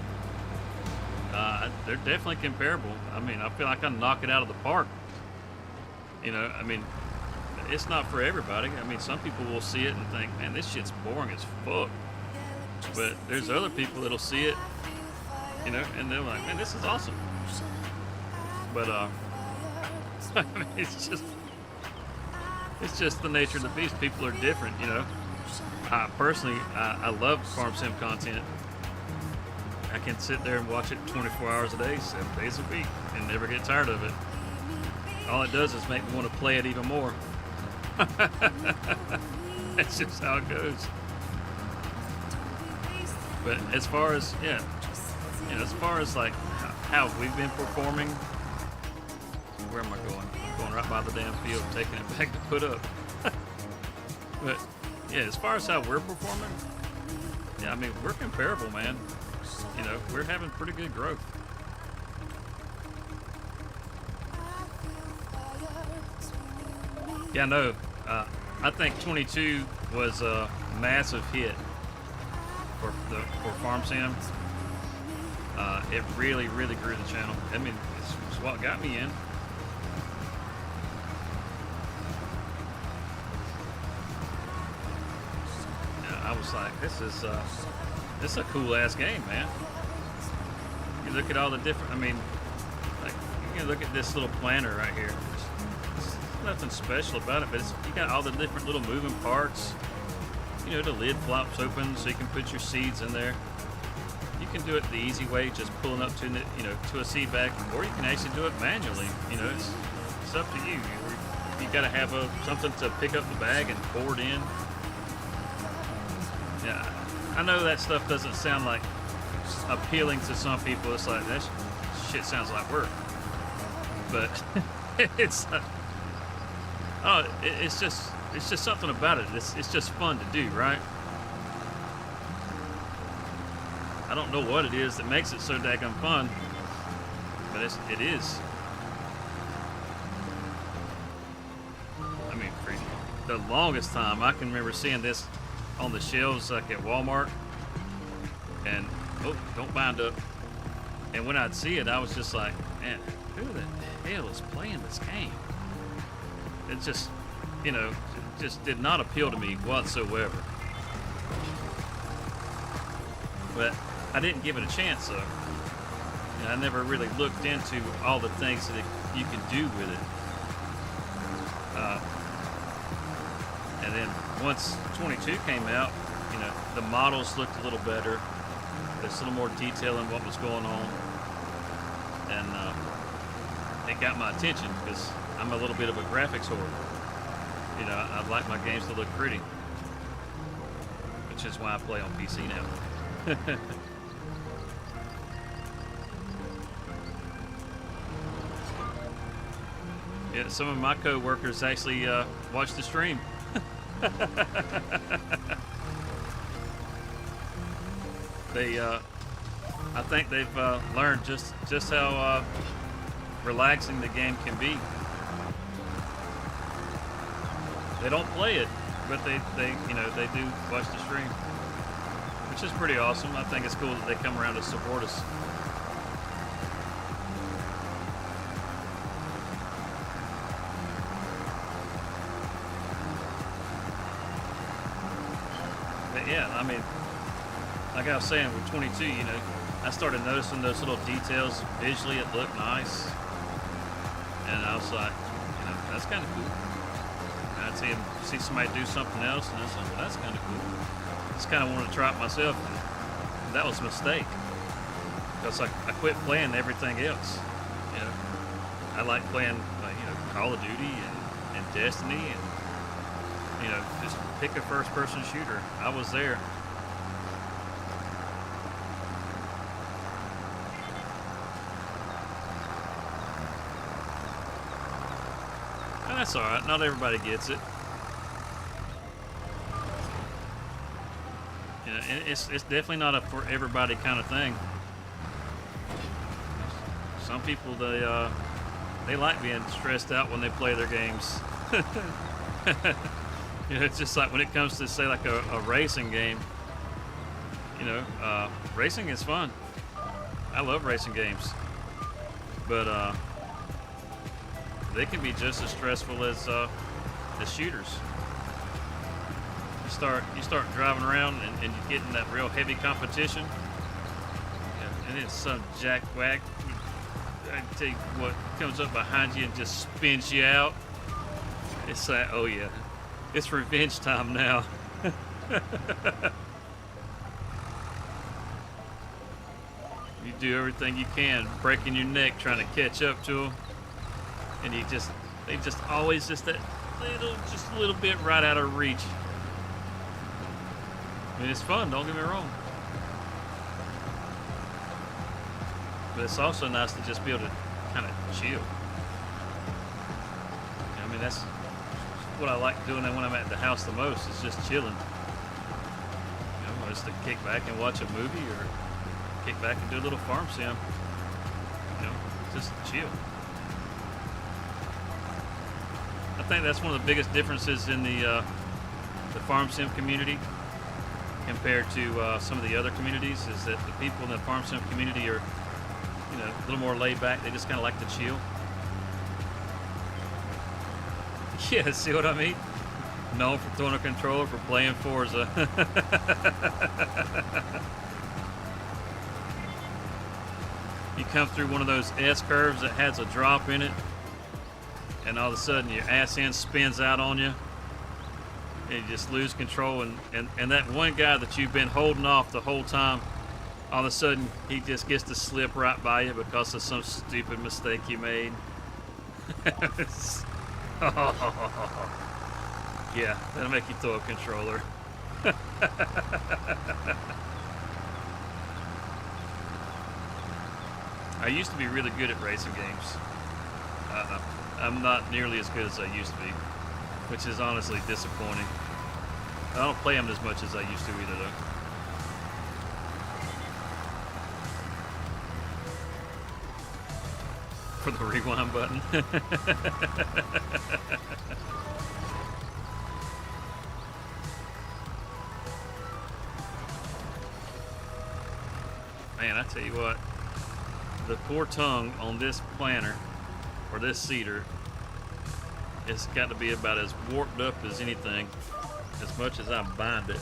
they're definitely comparable. I mean, I feel like I knock it out of the park. You know, I mean, it's not for everybody. I mean, some people will see it and think, man, this shit's boring as fuck. But there's other people that'll see it, you know, and they're like, man, this is awesome. But I mean, it's just the nature of the beast. People are different, you know. Personally, I love farm sim content. I can sit there and watch it 24 hours a day, 7 days a week, and never get tired of it. All it does is make me want to play it even more. That's just how it goes. But as far as, yeah, you know, as far as like how we've been performing, where am I going? I'm going right by the damn field, taking it back to put up. But yeah, as far as how we're performing, yeah, I mean, we're comparable, man. You know, we're having pretty good growth. Yeah, no, I think 22 was a massive hit for Farm Sim. It really grew the channel. I mean, it's what got me in. I was like, this is a cool ass game, man. You look at all the different, I mean, like, you can look at this little planter right here. There's nothing special about it, but you got all the different little moving parts. You know, the lid flops open so you can put your seeds in there. You can do it the easy way, just pulling up to, you know, to a seed bag, or you can actually do it manually. You know, it's up to you. You got to have something to pick up the bag and pour it in. Yeah, I know that stuff doesn't sound like appealing to some people. It's like, that shit sounds like work. But it's just something about it. It's just fun to do, right? I don't know what it is that makes it so daggum fun, but it is. I mean, for the longest time, I can remember seeing this on the shelves like at Walmart, and oh, don't bind up. And when I'd see it, I was just like, man, who the hell is playing this game? It just, you know, just did not appeal to me whatsoever. But I didn't give it a chance, though. You know, I never really looked into all the things that you can do with it. And then once 22 came out, you know, the models looked a little better. There's a little more detail in what was going on. And it got my attention because I'm a little bit of a graphics whore. You know, I like my games to look pretty, which is why I play on PC now. Yeah, some of my co-workers actually watch the stream. They, I think they've learned just how relaxing the game can be. They don't play it, but they you know, they do watch the stream, which is pretty awesome. I think it's cool that they come around to support us. But yeah, I mean, like I was saying with 22, I started noticing those little details visually. It looked nice, and I was like, that's kind of cool. And I'd see somebody do something else, and I was like, well, that's kind of cool. Just kind of wanted to try it myself, and that was a mistake because I quit playing everything else. I like playing Call of Duty and Destiny, and just pick a first-person shooter. I was there. And that's all right. Not everybody gets it. And it's definitely not a for everybody kind of thing. Some people they like being stressed out when they play their games. It's just like when it comes to say like a racing game. Racing is fun. I love racing games, but they can be just as stressful as shooters. You start driving around and you get in that real heavy competition, and it's some jackwhack. I tell you what comes up behind you and just spins you out. It's like, oh yeah, it's revenge time now. You do everything you can, breaking your neck trying to catch up to them, and they just always just that little bit right out of reach. I mean, it's fun, don't get me wrong. But it's also nice to just be able to kind of chill. I mean, that's what I like doing when I'm at the house the most, is just chilling. Just to kick back and watch a movie, or kick back and do a little farm sim. Just chill. I think that's one of the biggest differences in the farm sim community compared to some of the other communities, is that the people in the farm sim community are, a little more laid back. They just kind of like to chill. Yeah, see what I mean? Known for throwing a controller, for playing Forza. You come through one of those S curves that has a drop in it, and all of a sudden your ass end spins out on you, and you just lose control, and that one guy that you've been holding off the whole time, all of a sudden he just gets to slip right by you because of some stupid mistake you made. Yeah, that'll make you throw a controller. I used to be really good at racing games. I'm not nearly as good as I used to be, which is honestly disappointing. I don't play them as much as I used to either, though. For the rewind button. Man, I tell you what, the poor tongue on this planter, or this seeder, it's got to be about as warped up as anything, as much as I bind it.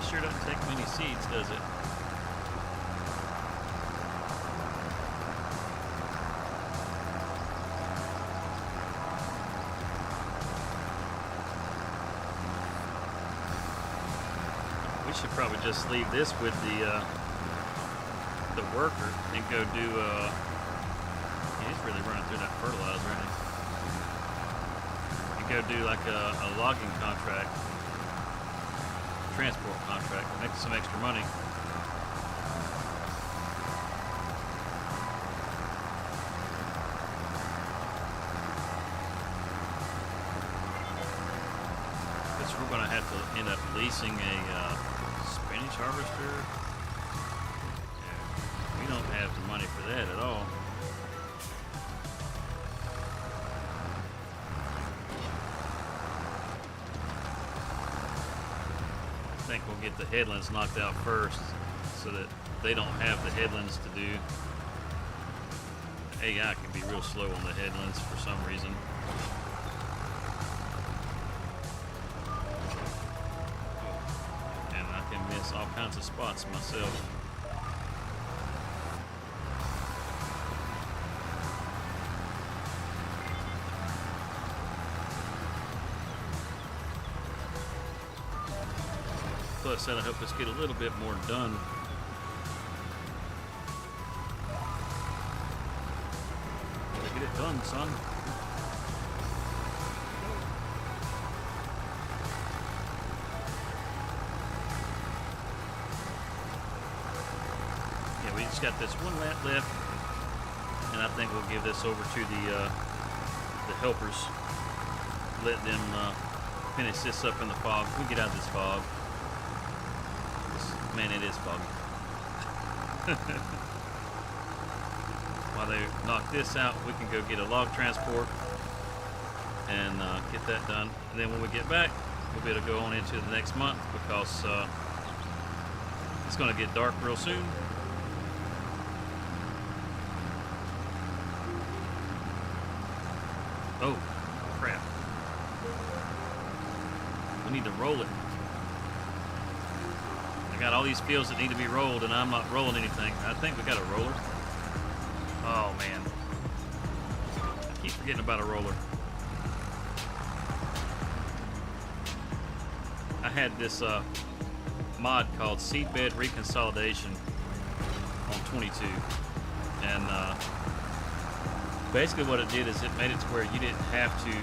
Sure doesn't take many seeds, does it? We should probably just leave this with the worker and go do. He's really running through that fertilizer, isn't he? And go do like a logging contract. Transport contract, make some extra money. Guess we're going to have to end up leasing a spinach harvester. Yeah, we don't have the money for that at all. think we'll get the headlands knocked out first so that they don't have the headlands to do. AI can be real slow on the headlands for some reason. And I can miss all kinds of spots myself. Plus, that'll help us get a little bit more done. Gotta get it done, son. Yeah, we just got this one lap left, and I think we'll give this over to the helpers. Let them finish this up in the fog. We get out of this fog. Man, it is foggy. While they knock this out, we can go get a log transport and get that done. And then when we get back, we'll be able to go on into the next month because it's going to get dark real soon. Oh, crap. We need to roll it. I got all these fields that need to be rolled, and I'm not rolling anything. I think we got a roller. Oh, man. I keep forgetting about a roller. I had this mod called Seedbed Reconsolidation on 22. And basically what it did is it made it to where you didn't have to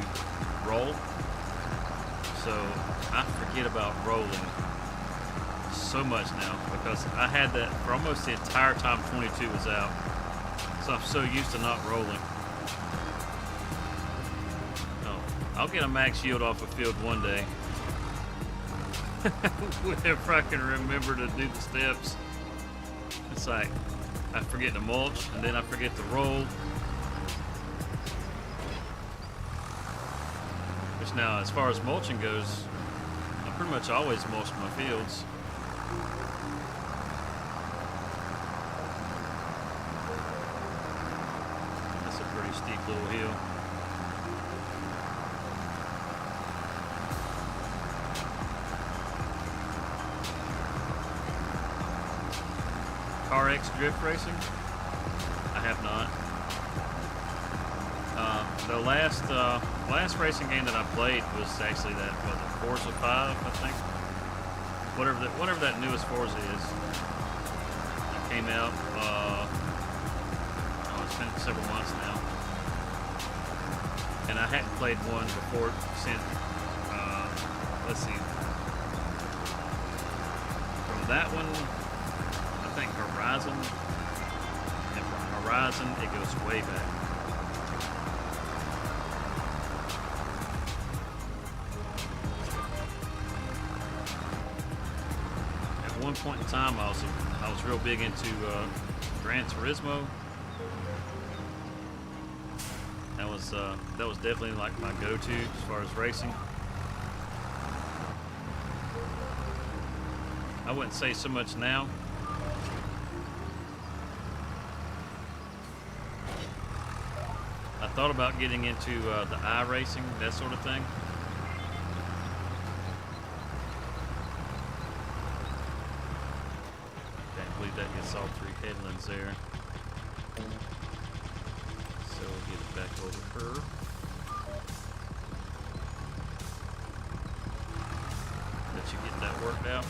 roll. So I forget about rolling so much now because I had that for almost the entire time 22 was out, so I'm so used to not rolling. Oh, I'll get a max yield off a field one day whenever I can remember to do the steps. It's like I forget to mulch and then I forget to roll, which now as far as mulching goes, I pretty much always mulch my fields. Steep little hill. RX drift racing? I have not. The last racing game that I played was actually that Forza 5, I think. Whatever that newest Forza is. It came out. It's been several months now. And I hadn't played one before since, let's see, from that one, I think Horizon, and from Horizon, it goes way back. At one point in time, I was real big into Gran Turismo. That was definitely like my go-to as far as racing. I wouldn't say so much now. I thought about getting into the iRacing, that sort of thing. Can't believe that gets all three headlands there. So we'll get it back over her. Let you get that worked out.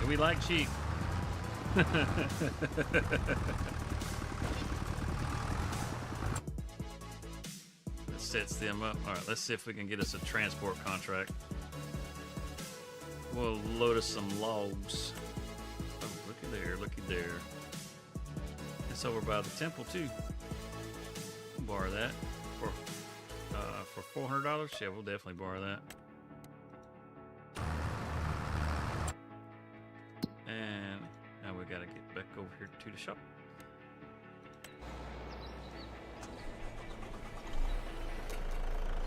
And we like cheap. Sets them up. All right, let's see if we can get us a transport contract. We'll load us some logs. Oh, looky there, looky there. It's over by the temple too. We'll borrow that for $400. Yeah, we'll definitely borrow that. And now we gotta get back over here to the shop.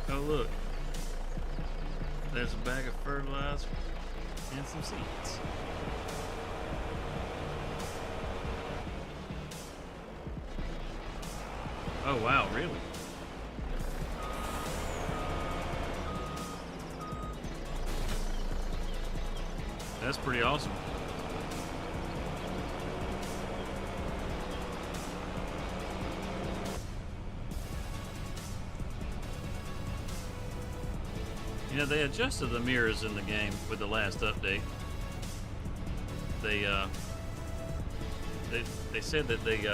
Oh look, there's a bag of fertilizer and some seeds. Oh wow, really? That's pretty awesome. You know, they adjusted the mirrors in the game with the last update. They said that they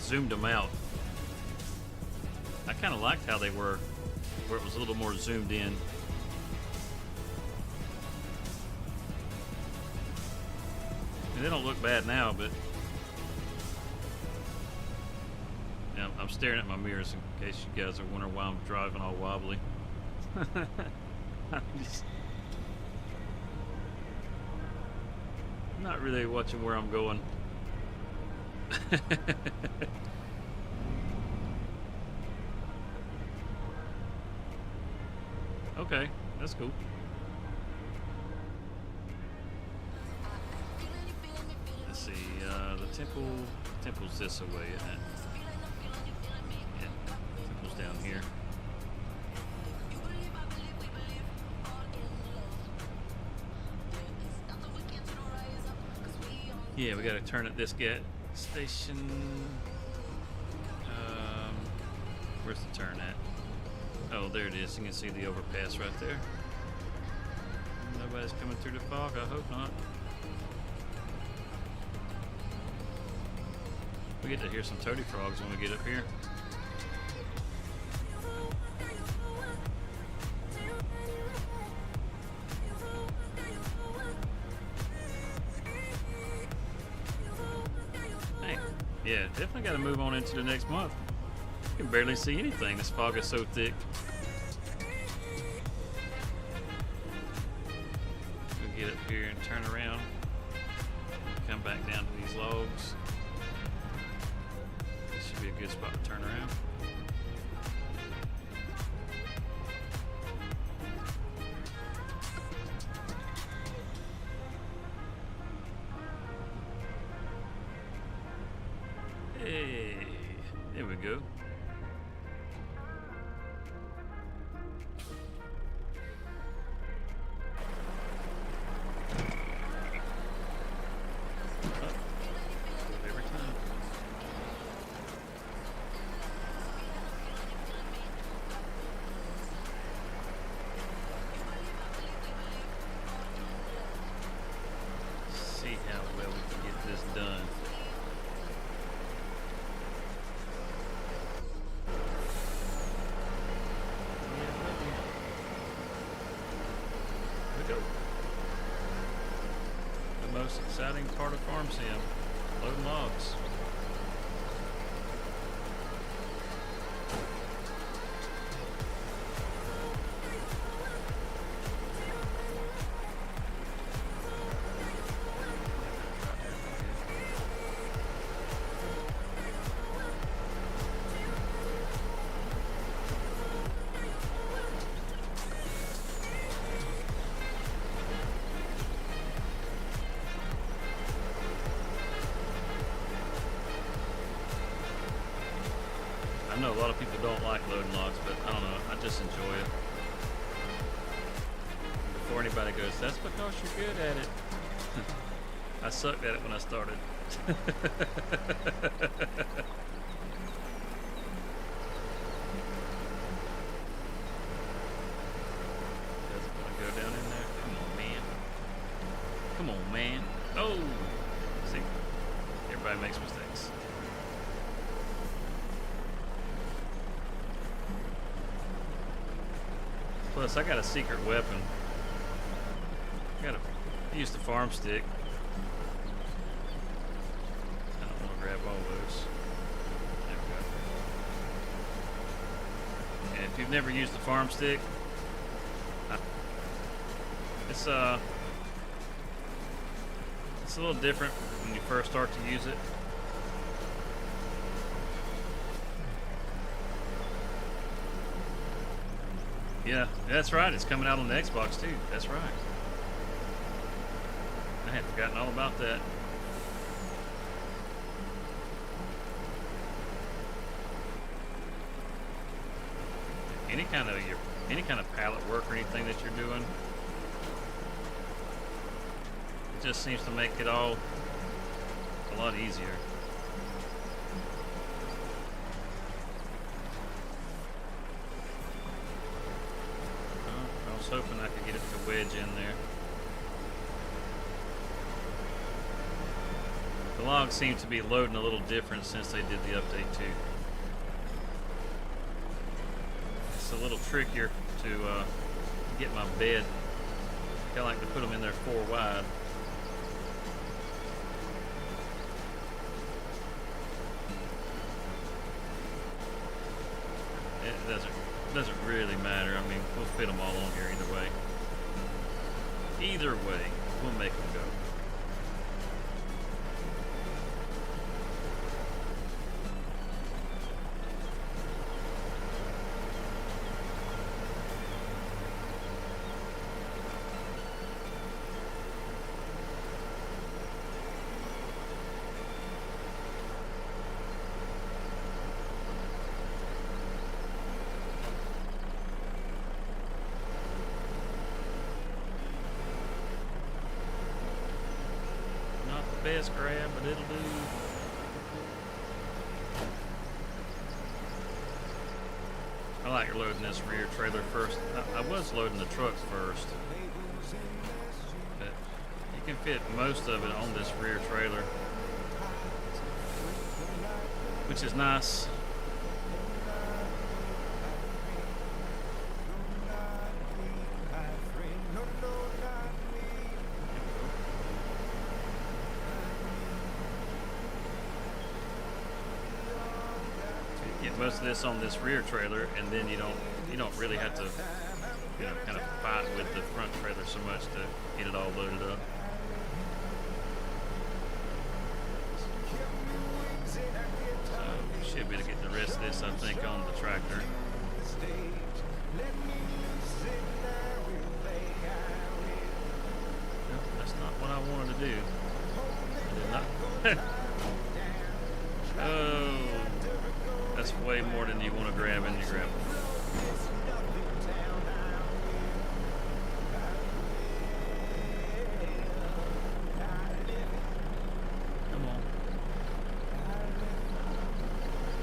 zoomed them out. I kind of liked how they were, where it was a little more zoomed in. They don't look bad now, but you know, I'm staring at my mirrors in case you guys are wondering why I'm driving all wobbly. I'm not really watching where I'm going. Okay, that's cool. Let's see, the temple's this way, isn't it? Yeah, temple's down here. Yeah, we gotta turn at this gas station. Where's the turn at? Oh, there it is. You can see the overpass right there. Nobody's coming through the fog. I hope not. We get to hear some toady frogs when we get up here. Hey, yeah, definitely got to move on into the next month. You can barely see anything. This fog is so thick. We'll get up here and turn around. Come back down to these logs. This should be a good spot to turn around. Hey, there we go. See how well we can get this done. Here we go. The most exciting part of Farm Sim, loading logs. I know a lot of people don't like loading logs, but I don't know, I just enjoy it. Before anybody goes, that's because you're good at it. I sucked at it when I started. Doesn't want to go down in there. Come on, man. Come on, man. Oh! See? Everybody makes mistakes. Plus, I got a secret weapon. I gotta use the farm stick. I don't want to grab all those. There we go. And if you've never used the farm stick, it's a little different when you first start to use it. Yeah, that's right. It's coming out on the Xbox too. That's right. I had forgotten all about that. Any kind of palette work or anything that you're doing, it just seems to make it all a lot easier. I was hoping I could get it to wedge in there. The logs seem to be loading a little different since they did the update too. It's a little trickier to get my bed. I like to put them in there 4 wide. It doesn't really matter. I mean, we'll fit them all on here either way. Either way, we'll make them go. Best grab, but it'll do. I like loading this rear trailer first. I was loading the truck first, but you can fit most of it on this rear trailer, which is nice. Most of this on this rear trailer, and then you don't really have to kind of fight with the front trailer so much to get it all loaded up. So should be able to get the rest of this, I think, on the tractor. No, that's not what I wanted to do. I did not. Oh. That's way more than you want to grab in your grab. Come on.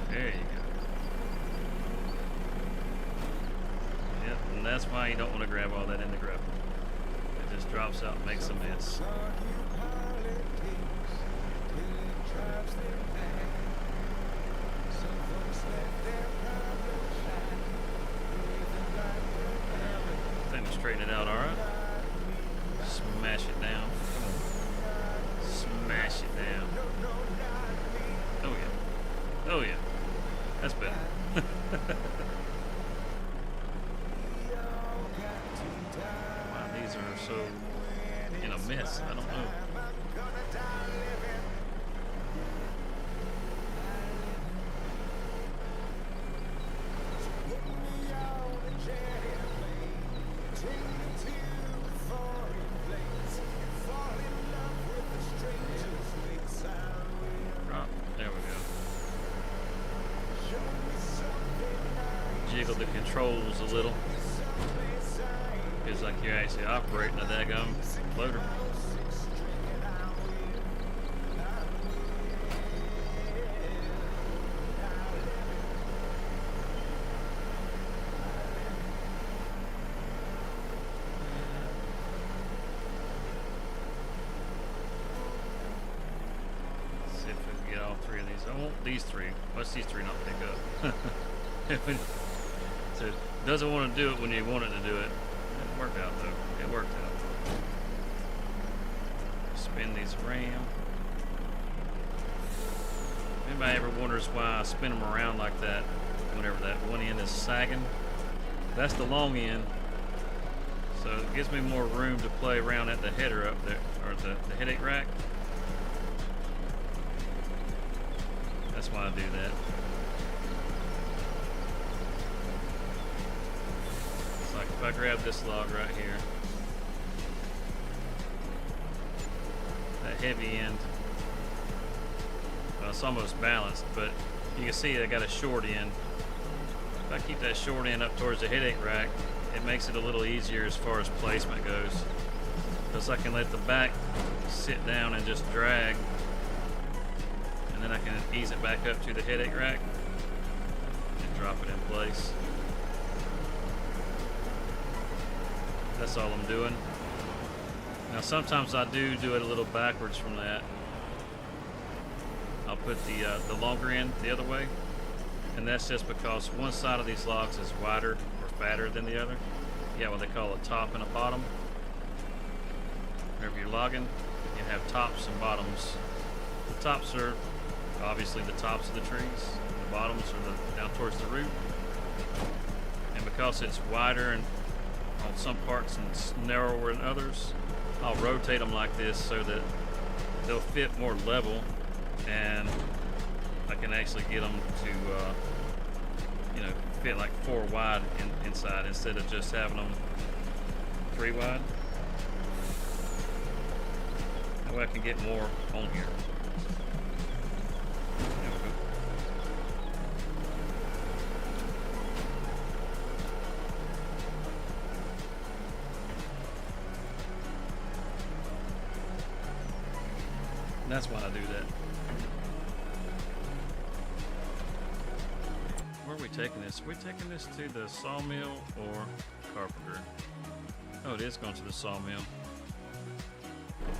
There you go. Yep, and that's why you don't want to grab all that in the grab. It just drops out and makes a mess. Straighten it out, all right. Smash it down. Come on. Smash it down. Oh yeah. Oh yeah. That's better. Wow, these are so in a mess. I don't know. Jiggle the controls a little. Feels like you're actually operating a daggum loader. Let's see if we can get all 3 of these. I want these 3. What's these 3 not pick up? So it doesn't want to do it when you want it to do it. It worked out though. It worked out. Spin these around. Anybody ever wonders why I spin them around like that whenever that one end is sagging? That's the long end. So it gives me more room to play around at the header up there, or the headache rack. That's why I do that. So I grab this log right here, that heavy end, well, it's almost balanced, but you can see I got a short end. If I keep that short end up towards the headache rack, it makes it a little easier as far as placement goes, because I can let the back sit down and just drag, and then I can ease it back up to the headache rack and drop it in place. That's all I'm doing. Now sometimes I do it a little backwards from that. I'll put the longer end the other way, and that's just because one side of these logs is wider or fatter than the other. You got what they call a top and a bottom. Whenever you're logging, you have tops and bottoms. The tops are obviously the tops of the trees, and the bottoms are down towards the root. And because it's wider and on some parts and narrower than others, I'll rotate them like this so that they'll fit more level, and I can actually get them to fit like 4 wide inside instead of just having them 3 wide. That way I can get more on here. There we go. And that's why I do that. Where are we taking this? Are we taking this to the sawmill or carpenter? Oh, it is going to the sawmill.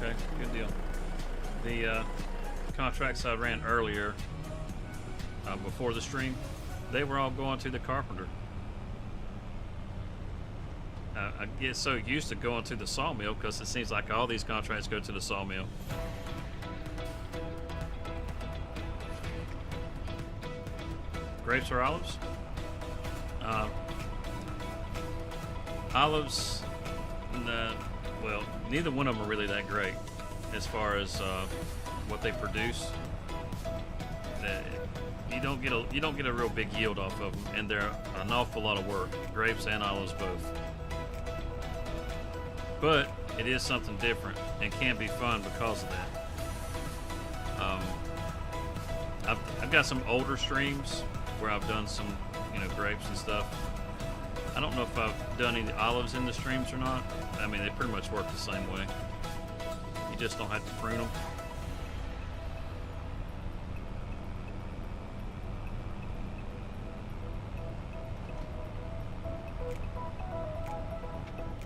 Okay, good deal. The contracts I ran earlier, before the stream, they were all going to the carpenter. I get so used to going to the sawmill because it seems like all these contracts go to the sawmill. Grapes or olives? Olives, well, neither one of them are really that great as far as what they produce. You don't get a real big yield off of them, and they're an awful lot of work. Grapes and olives both. But it is something different and can be fun because of that. I've got some older streams where I've done some, grapes and stuff. I don't know if I've done any olives in the streams or not. I mean, they pretty much work the same way. You just don't have to prune them.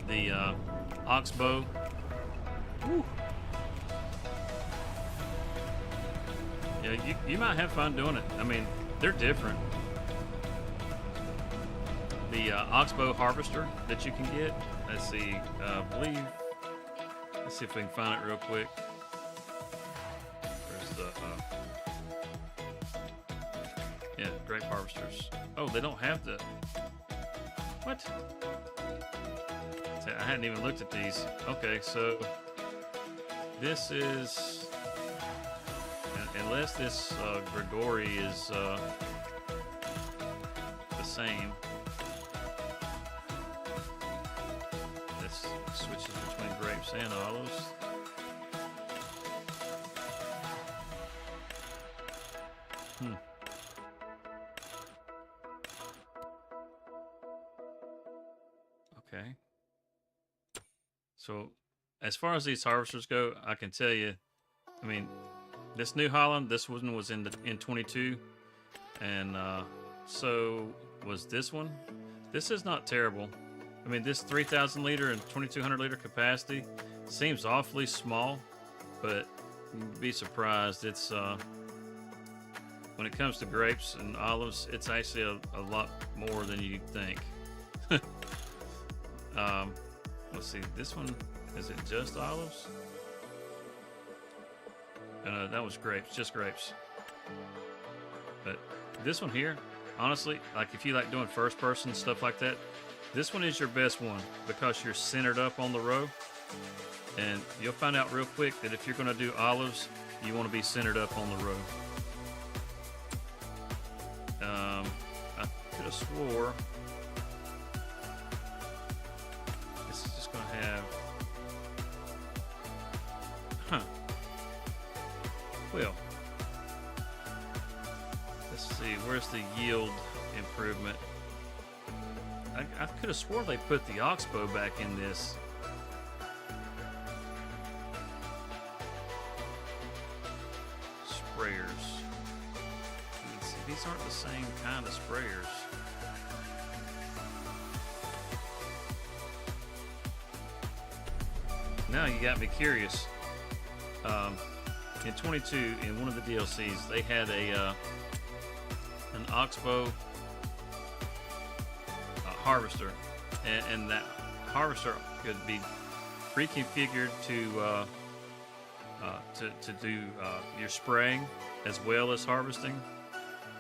The oxbow. Woo. Yeah, you might have fun doing it. I mean, they're different. The oxbow harvester that you can get. Let's see. Let's see if we can find it real quick. There's the grape harvesters. Oh, they don't have the what? I hadn't even looked at these. Okay, so this is unless this Grigori is the same. This switches between grapes and olives. Okay. So, as far as these harvesters go, I can tell you, I mean, this New Holland, this one was in 22, and so was this one. This is not terrible. I mean, this 3,000 liter and 2,200 liter capacity seems awfully small, but you'd be surprised. It's when it comes to grapes and olives, it's actually a lot more than you'd think. Let's see, this one, is it just olives? That was grapes, just grapes. But this one here, honestly, like if you like doing first person stuff like that, this one is your best one because you're centered up on the row. And you'll find out real quick that if you're going to do olives, you want to be centered up on the row. I could have swore have... Huh. Well, let's see. Where's the yield improvement? I could have swore they put the oxbow back in this. Sprayers. Let's see, these aren't the same kind of sprayers. Now you got me curious. In 22, in one of the DLCs, they had an oxbow harvester, and that harvester could be reconfigured to do your spraying as well as harvesting.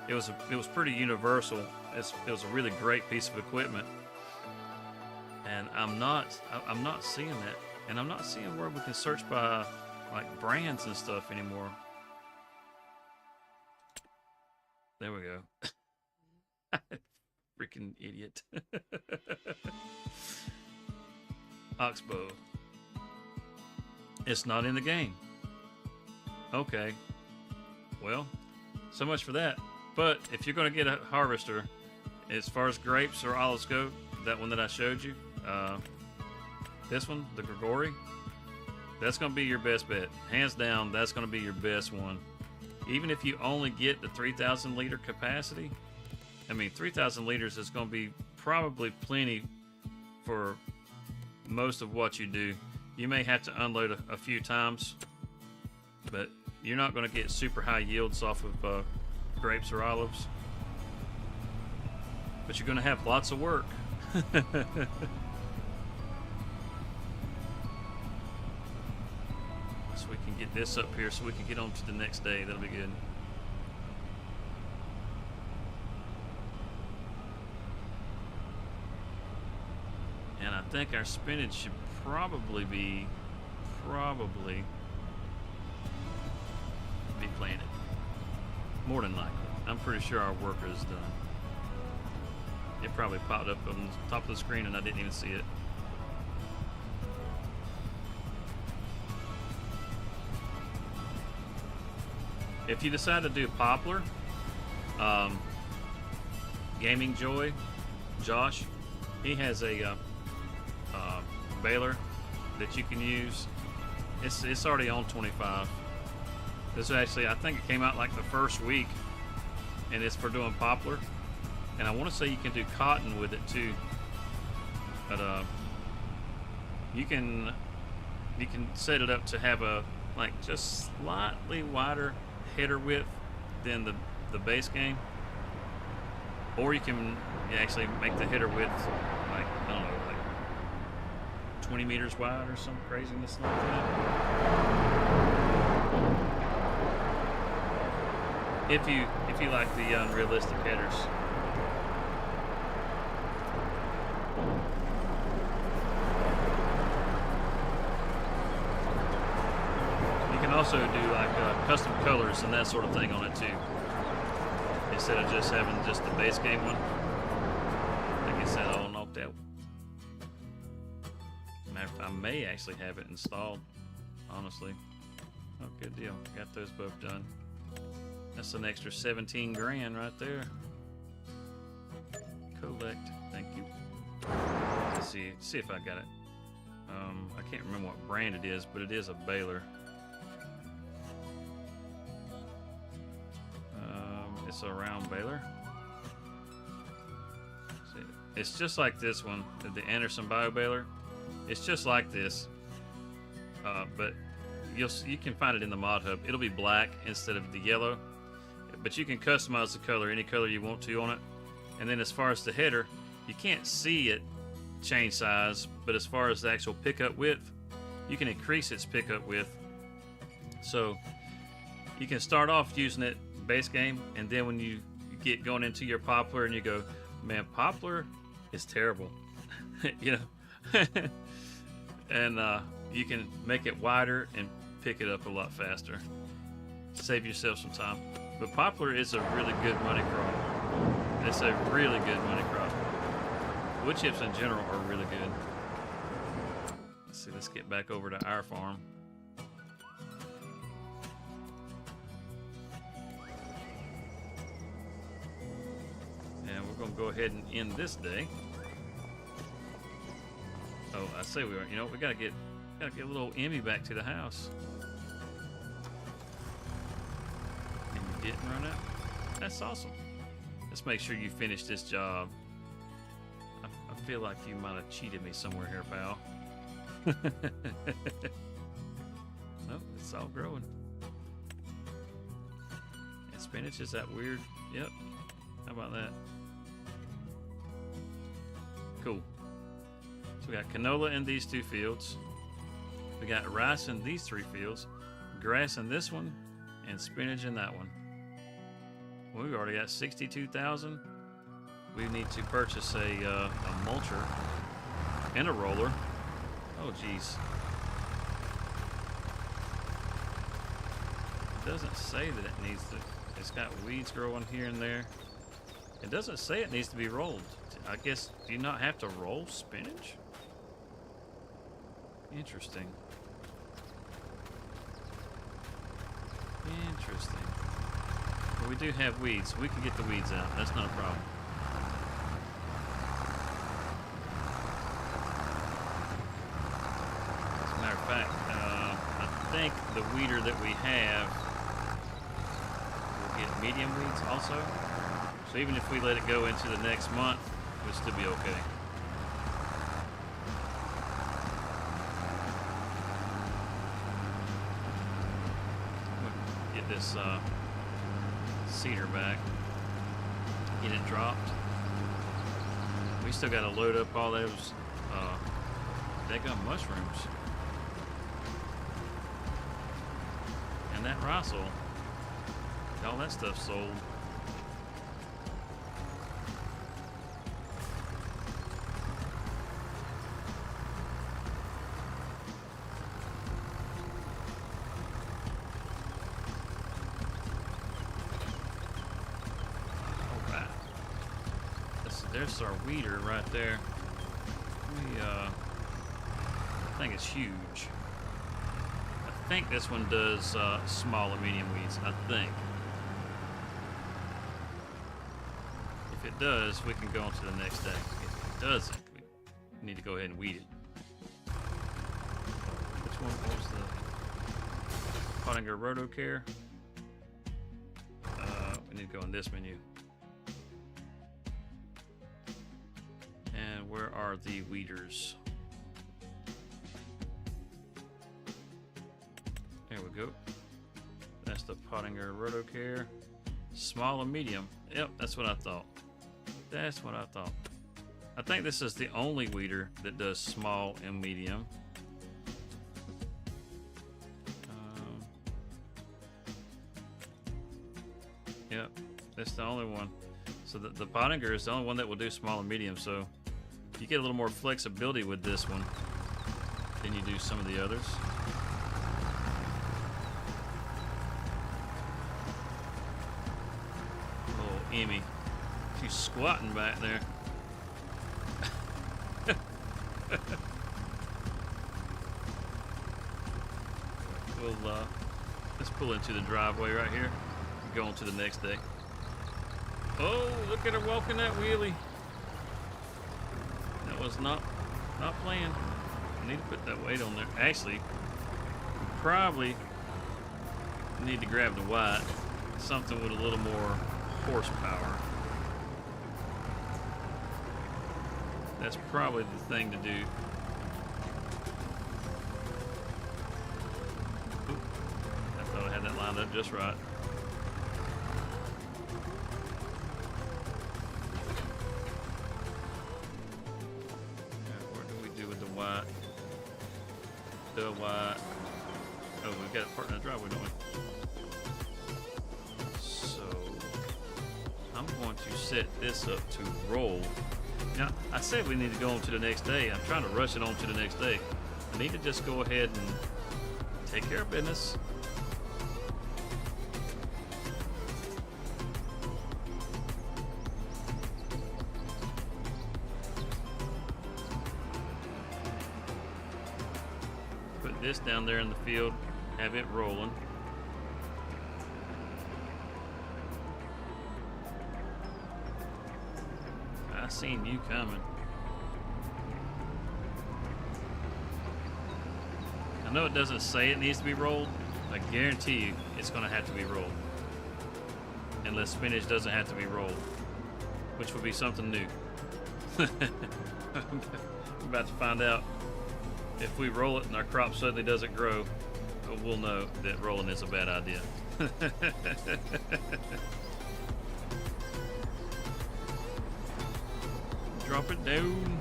It was pretty universal. It was a really great piece of equipment, and I'm not seeing that, and I'm not seeing where we can search by like brands and stuff anymore. There we go. Freaking idiot. Oxbow. It's not in the game. Okay. Well, so much for that. But if you're going to get a harvester, as far as grapes or olives go, that one that I showed you, this one, the Grigori, that's going to be your best bet. Hands down, that's going to be your best one. Even if you only get the 3,000 liter capacity, I mean, 3,000 liters is going to be probably plenty for most of what you do. You may have to unload a few times, but you're not going to get super high yields off of grapes or olives. But you're going to have lots of work. So we can get this up here so we can get on to the next day. That'll be good. And I think our spinach should probably be planted. More than likely. I'm pretty sure our worker is done. It probably popped up on the top of the screen and I didn't even see it. If you decide to do poplar, Gaming Joy, Josh, he has a baler that you can use. It's already on 25. This actually, I think it came out like the first week, and it's for doing poplar. And I want to say you can do cotton with it too. But you can set it up to have a like just slightly wider header width than the base game, or you can actually make the header width like, I don't know, like 20 meters wide or some craziness like that. If you like the unrealistic headers. You can also do like custom colors and that sort of thing on it too, instead of just having just the base game one. I guess that all knocked out. I may actually have it installed, honestly. Oh, good deal. Got those both done. That's an extra 17 grand right there. Collect. Thank you. Let's see if I got it. I can't remember what brand it is, but it is a baler. It's a round baler. See, it's just like this one, the Anderson Bio Baler. It's just like this, but you can find it in the mod hub. It'll be black instead of the yellow, but you can customize the color any color you want to on it. And then as far as the header, you can't see it change size, but as far as the actual pickup width, you can increase its pickup width. So you can start off using it base game, and then when you get going into your poplar and you go, man, poplar is terrible, you know, and you can make it wider and pick it up a lot faster. Save yourself some time. But poplar is a really good money crop. It's a really good money crop. Wood chips in general are really good. See, let's get back over to our farm. And we're gonna go ahead and end this day. Oh, I say we are. You know, we gotta get little Emmy back to the house. And you didn't run out. That's awesome. Let's make sure you finish this job. I feel like you might have cheated me somewhere here, pal. Nope, it's all growing. And spinach is that weird. Yep. How about that? Cool. So we got canola in these 2 fields. We got rice in these 3 fields. Grass in this one. And spinach in that one. Well, we've already got 62,000. We need to purchase a mulcher and a roller. Oh, geez. It doesn't say that it needs to. It's got weeds growing here and there. It doesn't say it needs to be rolled. I guess, do you not have to roll spinach? Interesting. Interesting. Well, we do have weeds. We can get the weeds out. That's not a problem. As a matter of fact, I think the weeder that we have will get medium weeds also. So even if we let it go into the next month, we'll still be okay. Get this cedar back, get it dropped. We still got to load up all those daggum mushrooms. And that rice oil, all that stuff sold. There's our weeder right there. I think it's huge. I think this one does small and medium weeds. I think. If it does, we can go on to the next day. If it doesn't, we need to go ahead and weed it. Which one was the Pottinger Rotocare? We need to go in this menu. And where are the weeders? There we go. That's the Pottinger Rotocare. Small and medium. Yep, that's what I thought. That's what I thought. I think this is the only weeder that does small and medium. Yep, that's the only one. So the Pottinger is the only one that will do small and medium. So you get a little more flexibility with this one than you do some of the others. Little Emmy, she's squatting back there. We'll let's pull into the driveway right here and go on to the next day. Oh, look at her walking that wheelie. That was not planned. I need to put that weight on there. Actually, probably need to grab the white, something with a little more horsepower. That's probably the thing to do. Oop, I thought I had that lined up just right. The white. Oh, we've got a part in the driveway, don't we? So I'm going to set this up to roll. Now, I said we need to go on to the next day. I'm trying to rush it on to the next day. I need to just go ahead and take care of business. this down there in the field, have it rolling. I seen you coming. I know it doesn't say it needs to be rolled. I guarantee you it's going to have to be rolled. Unless spinach doesn't have to be rolled, which would be something new. I'm about to find out. If we roll it and our crop suddenly doesn't grow, we'll know that rolling is a bad idea. Drop it down.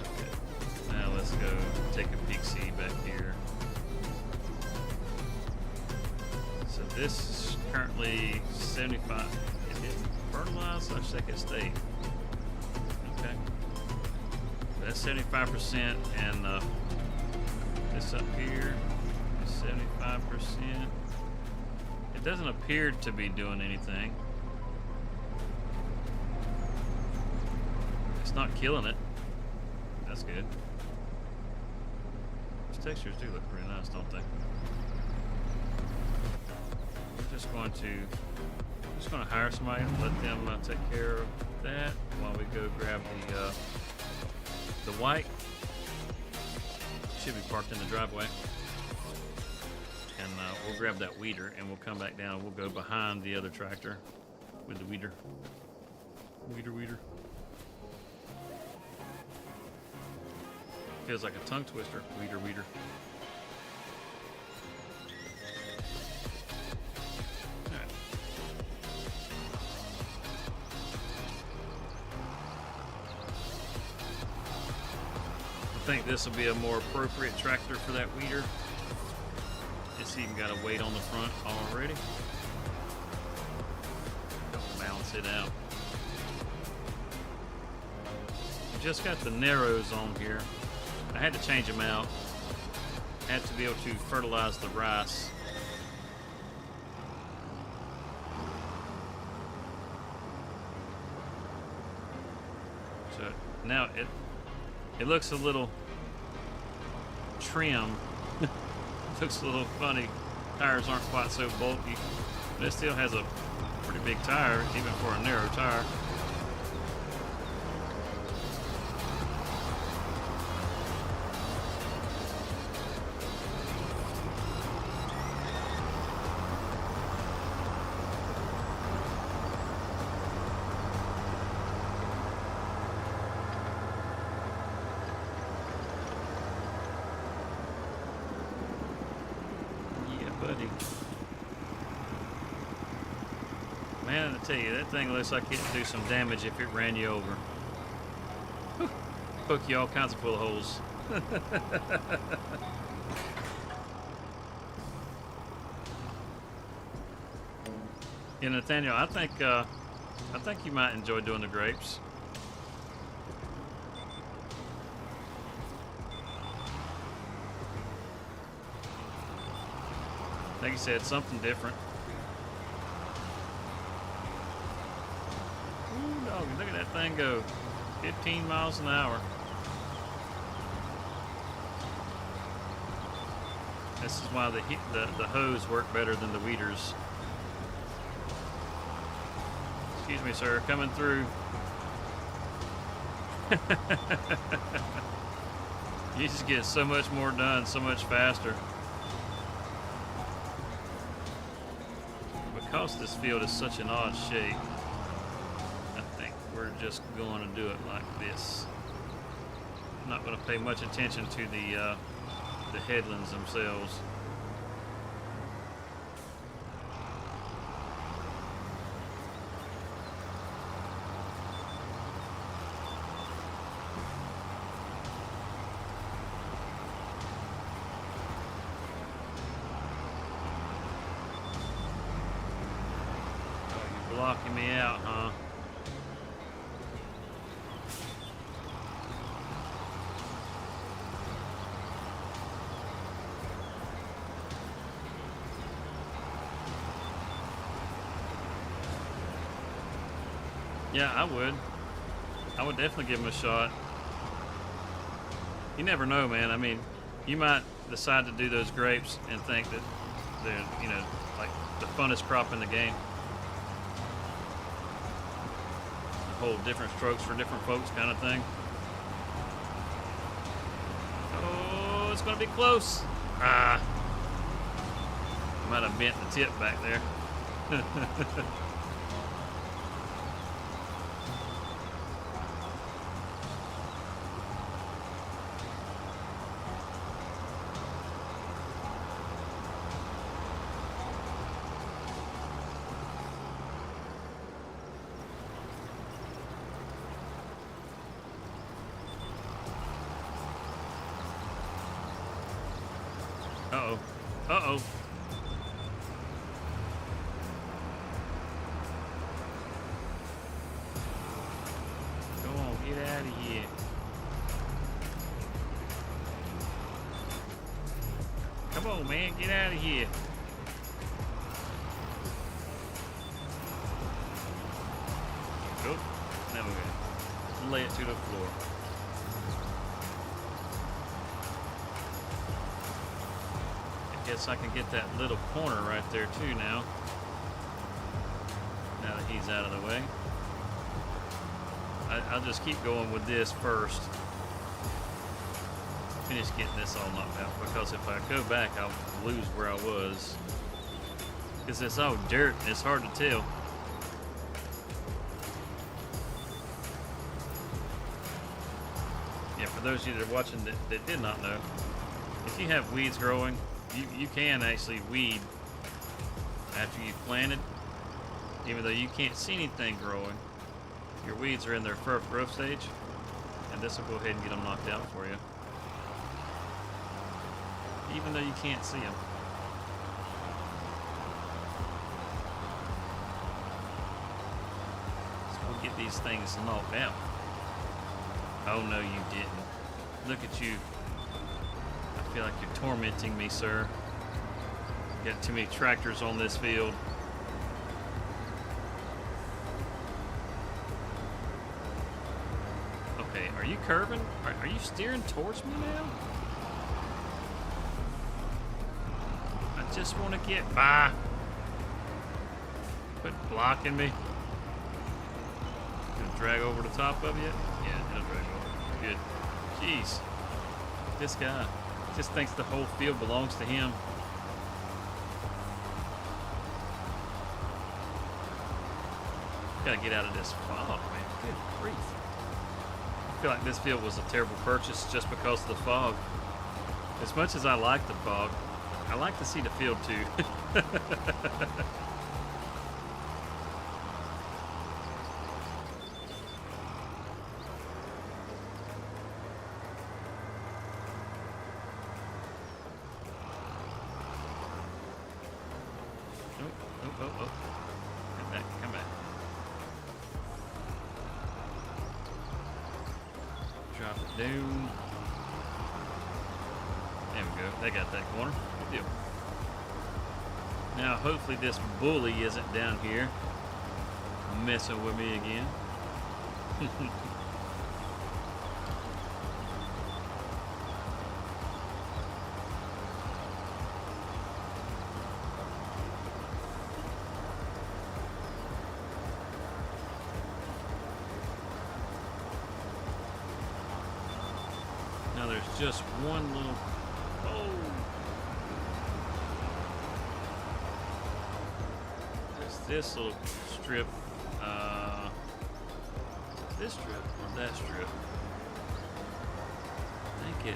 Okay. Now let's go take a peek see back here. So this is currently 75. Is it fertilized? I check it state. Okay. That's 75%, and this up here is 75%. It doesn't appear to be doing anything. It's not killing it. That's good. These textures do look pretty nice, don't they? We're just going to hire somebody and let them take care of that while we go grab the white. Should be parked in the driveway. And we'll grab that weeder and we'll come back down. We'll go behind the other tractor with the weeder. Weeder. Feels like a tongue twister. Weeder. Alright. I think this will be a more appropriate tractor for that weeder. It's even got a weight on the front already. Don't balance it out. We just got the narrows on here. I had to change them out. I had to be able to fertilize the rice. So now it looks a little trim. Looks a little funny. Tires aren't quite so bulky, but it still has a pretty big tire, even for a narrow tire. Buddy. Man, I tell you, that thing looks like it'd do some damage if it ran you over. Whew. Poke you all kinds of full of holes. Yeah, Nathaniel, I think you might enjoy doing the grapes. Like you said, something different. Ooh, dog, look at that thing go. 15 miles an hour. This is why the hose work better than the weeders. Excuse me, sir, coming through. You just get so much more done so much faster. Because this field is such an odd shape, I think we're just going to do it like this. I'm not going to pay much attention to the headlands themselves. Blocking me out, huh? Yeah, I would. I would definitely give him a shot. You never know, man. I mean, you might decide to do those grapes and think that they're, like the funnest crop in the game. The whole different strokes for different folks kind of thing. Oh, it's going to be close. Ah. Might have bent the tip back there. Uh-oh. Uh-oh. Go on, get out of here. Come on, man, get out of here. Oh, now we're gonna lay it to the floor. Guess I can get that little corner right there too now that he's out of the way. I'll just keep going with this first. Finish getting this all knocked out, because if I go back I'll lose where I was, because it's all dirt and it's hard to tell. Yeah, for those of you that are watching that did not know, if you have weeds growing, you can actually weed after you've planted, even though you can't see anything growing. Your weeds are in their first growth stage, and this will go ahead and get them knocked out for you, even though you can't see them. So we'll get these things knocked out. Oh no, you didn't. Look at you. I feel like you're tormenting me, sir. Got too many tractors on this field. Okay, are you curving? Are you steering towards me now? I just want to get by. Quit blocking me. Gonna drag over the top of you? Yeah, it'll drag over. Good. Jeez. This guy just thinks the whole field belongs to him. Gotta get out of this fog, man. Good grief. I feel like this field was a terrible purchase just because of the fog. As much as I like the fog, I like to see the field too. Oh. Come back. Drop it down. There we go. They got that corner. Good deal. Now, hopefully this bully isn't down here messing with me again. Now there's just one little, there's this little strip, this strip or that strip. I think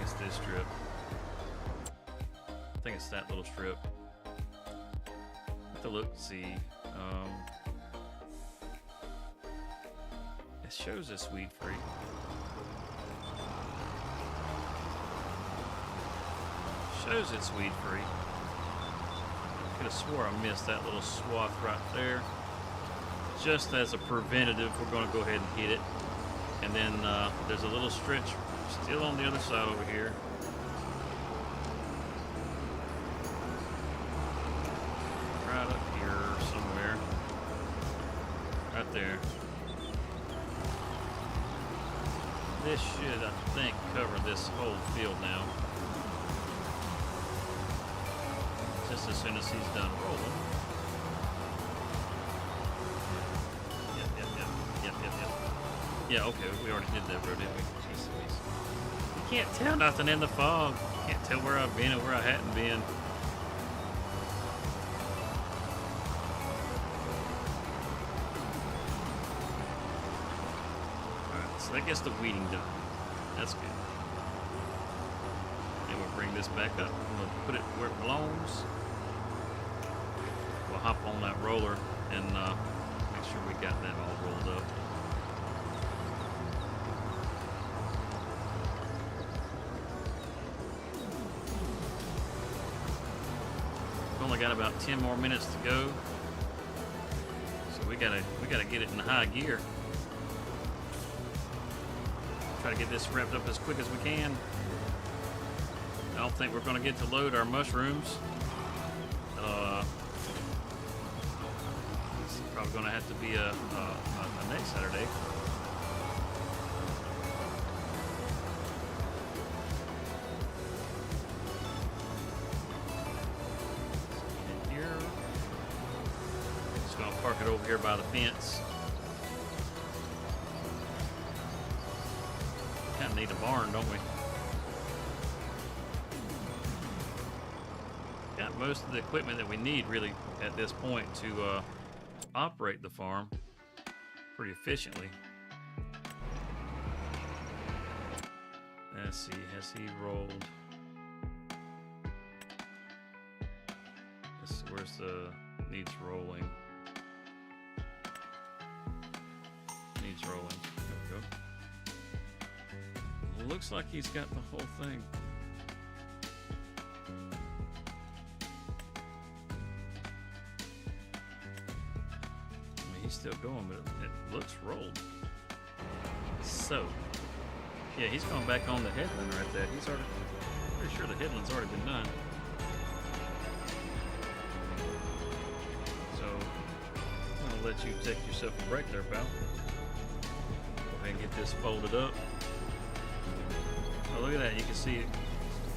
it's this strip. I think it's that little strip. Have to look to see. It shows it's weed free. Shows it's weed free. Could have swore I missed that little swath right there. Just as a preventative, we're going to go ahead and hit it. And then there's a little stretch still on the other side over here. Right up here somewhere. Right there. this should, I think, cover this whole field now. Just as soon as he's done rolling. Yep. Yeah, okay, we already did that, bro, didn't we? Jeez Louise. You can't tell nothing in the fog. You can't tell where I've been and where I hadn't been. Alright, so that gets the weeding done. That's good. And we'll bring this back up. We'll put it where it belongs. We'll hop on that roller and make sure we got that all rolled up. We've only got about 10 more minutes to go, so we gotta get it in high gear. Try to get this wrapped up as quick as we can. I don't think we're gonna get to load our mushrooms. It's probably gonna have to be a next Saturday. Here, just gonna park it over here by the fence. Kind of need a barn, don't we? Got most of the equipment that we need really at this point to operate the farm pretty efficiently. Let's see, has he rolled? Where's the needs rolling? Needs rolling. There we go. Looks like he's got the whole thing. I mean, he's still going, but it looks rolled. So, yeah, he's going back on the headland right there. He's already, pretty sure the headland's already been done. So, I'm gonna let you take yourself a break there, pal. Go ahead and get this folded up. Oh, look at that. You can see it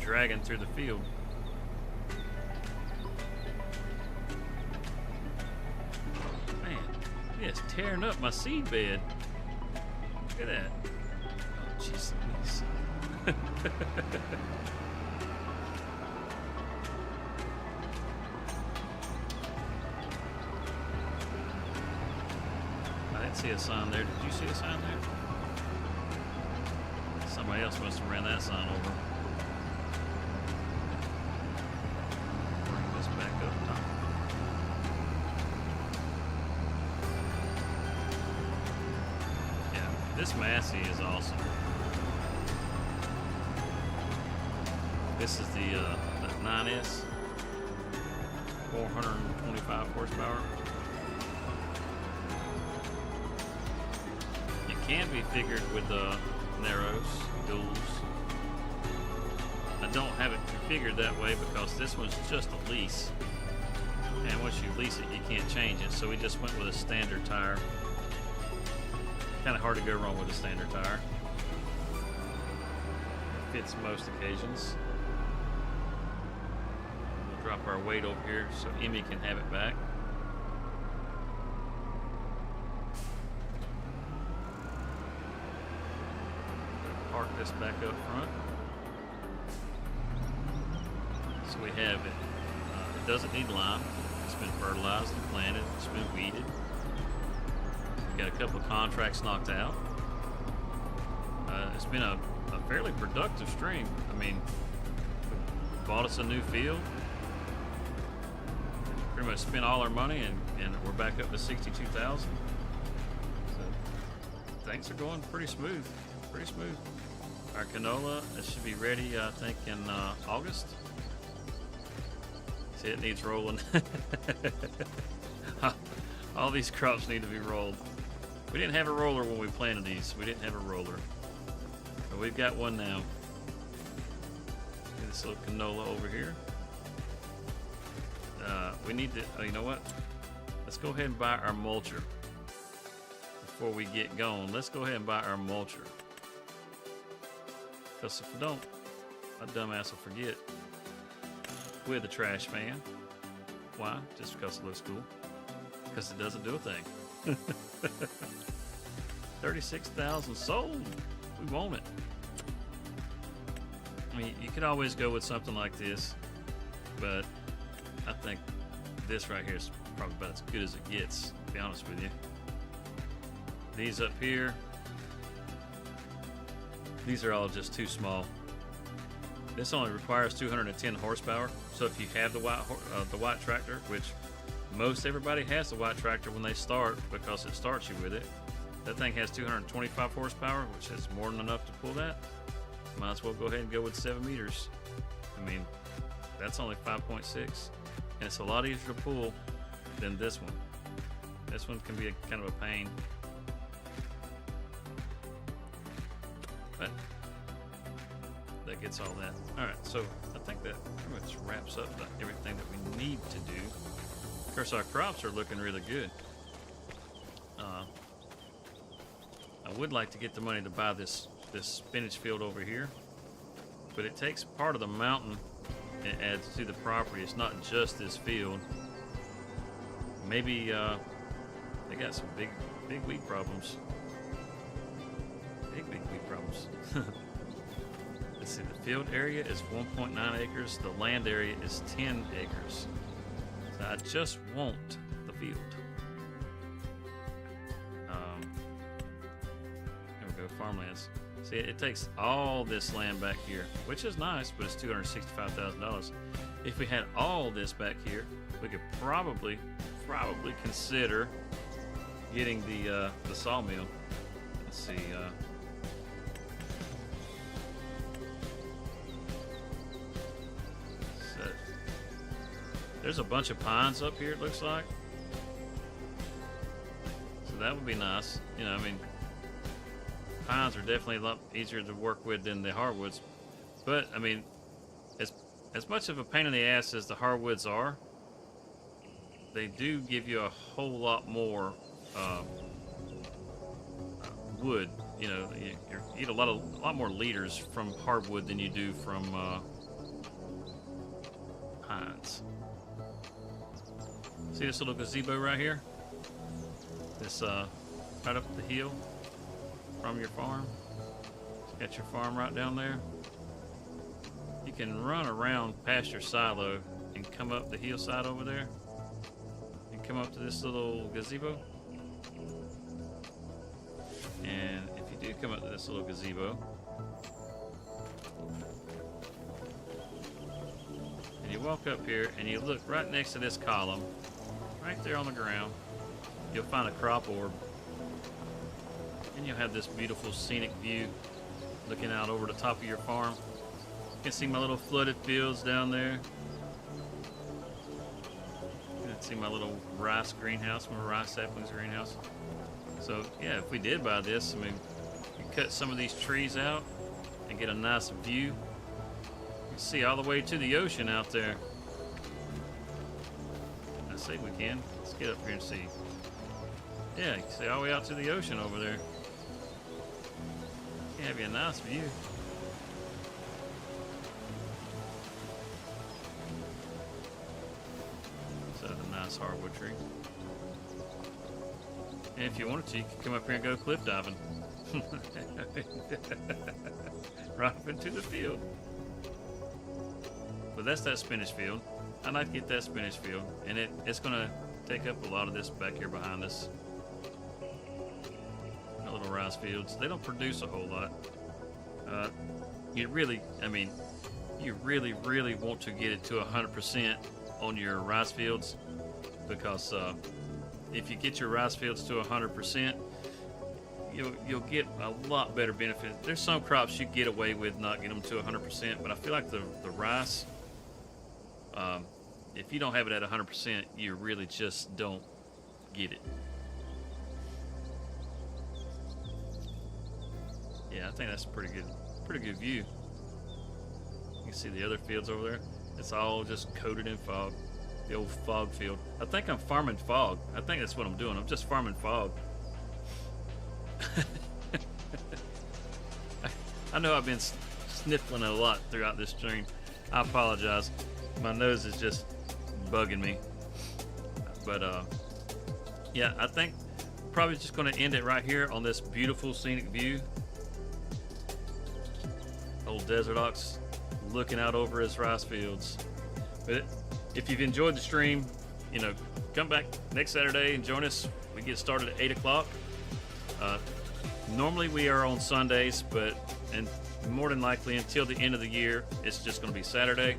dragging through the field. Man, yeah, it's tearing up my seed bed. Look at that. Oh, jeez Louise. I didn't see a sign there. Did you see a sign there? Somebody else must have ran that sign over. Bring this back up top. Yeah, this Massey is awesome. This is the 9S, 425 horsepower. It can be figured with Narrows, duals. I don't have it configured that way because this one's just a lease, and once you lease it you can't change it, so we just went with a standard tire. Kind of hard to go wrong with a standard tire. It fits most occasions. We'll drop our weight over here so Emmy can have it back. Park this back up front. So we have it. It doesn't need lime. It's been fertilized and planted. It's been weeded. We got a couple of contracts knocked out. It's been a fairly productive stream. I mean, bought us a new field. Pretty much spent all our money, and we're back up to 62,000. So things are going pretty smooth. Pretty smooth. Our canola, it should be ready, I think, in August. See, it needs rolling. All these crops need to be rolled. We didn't have a roller when we planted these. We didn't have a roller. But we've got one now. Get this little canola over here. We need to, oh, you know what? Let's go ahead and buy our mulcher. Before we get going, let's go ahead and buy our mulcher. Because if I don't, my dumbass will forget. With a trash fan. Why? Just because it looks cool. Because it doesn't do a thing. 36,000 sold. We want it. I mean, you could always go with something like this, but I think this right here is probably about as good as it gets, to be honest with you. These up here, these are all just too small. This only requires 210 horsepower. So if you have the white tractor, which most everybody has the white tractor when they start because it starts you with it, that thing has 225 horsepower, which is more than enough to pull that. Might as well go ahead and go with 7 meters. I mean, that's only 5.6, and it's a lot easier to pull than this one. This one can be kind of a pain, but that gets all that. All right, so I think that pretty much wraps up everything that we need to do. Of course, our crops are looking really good. I would like to get the money to buy this spinach field over here, but it takes part of the mountain and adds to the property. It's not just this field. Maybe they got some big weed problems. Big weed problems. Let's see, the field area is 1.9 acres. The land area is 10 acres. So I just want the field. There we go, farmlands. See, it takes all this land back here, which is nice, but it's $265,000. If we had all this back here, we could probably consider getting the sawmill. Let's see. So there's a bunch of pines up here, it looks like. So that would be nice. You know, I mean, pines are definitely a lot easier to work with than the hardwoods. But, I mean, as much of a pain in the ass as the hardwoods are, they do give you a whole lot more wood. You know, you eat a lot more liters from hardwood than you do from pines. See this little gazebo right here? This right up the hill from your farm. Got your farm right down there. You can run around past your silo and come up the hillside over there and come up to this little gazebo. And if you do come up to this little gazebo and you walk up here and you look right next to this column, right there on the ground, you'll find a crop orb. And you'll have this beautiful scenic view looking out over the top of your farm. You can see my little flooded fields down there. You can see my little rice greenhouse, my rice saplings greenhouse. So yeah, if we did buy this, I mean, you cut some of these trees out and get a nice view. You can see all the way to the ocean out there. I say we can. Let's get up here and see. Yeah, you can see all the way out to the ocean over there. You can have you a nice view. So that's a nice hardwood tree. And if you wanted to, you could come up here and go cliff diving. Right up into the field. But that's that spinach field. I'd like to get that spinach field, and it's going to take up a lot of this back here behind us. Our little rice fields. They don't produce a whole lot. You really want to get it to 100% on your rice fields, because if you get your rice fields to 100%, you'll get a lot better benefit. There's some crops you get away with not getting them to 100%, but I feel like the rice, if you don't have it at 100%, you really just don't get it. Yeah, I think that's a pretty good view. You can see the other fields over there. It's all just coated in fog. The old fog field. I think I'm farming fog. I think that's what I'm doing. I'm just farming fog. I know I've been sniffling a lot throughout this stream. I apologize. My nose is just bugging me. But yeah, I think probably just going to end it right here on this beautiful scenic view. Old Desert Ox looking out over his rice fields. But if you've enjoyed the stream, you know, come back next Saturday and join us. We get started at 8 o'clock. Normally we are on Sundays, and more than likely until the end of the year, it's just going to be Saturday.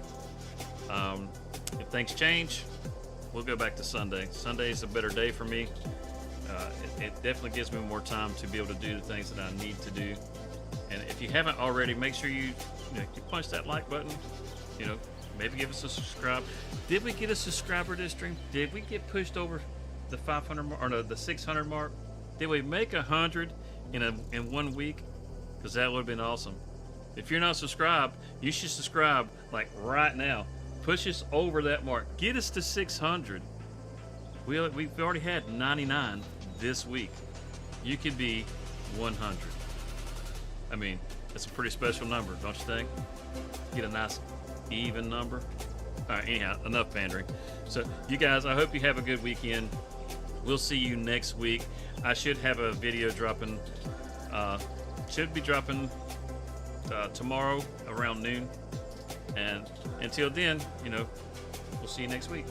If things change, we'll go back to Sunday. Sunday's a better day for me. It definitely gives me more time to be able to do the things that I need to do. And if you haven't already, make sure you punch that like button. You know, maybe give us a subscribe. Did we get a subscriber this stream? Did we get pushed over the 500 mark, or no, the 600 mark? Did we make 100 in 1 week? Because that would have been awesome. If you're not subscribed, you should subscribe like right now. Push us over that mark. Get us to 600. We've already had 99 this week. You could be 100. I mean, that's a pretty special number, don't you think? Get a nice even number. All right, anyhow, enough pandering. So you guys, I hope you have a good weekend. We'll see you next week. I should have a video dropping, should be dropping tomorrow around noon. And until then, you know, we'll see you next week.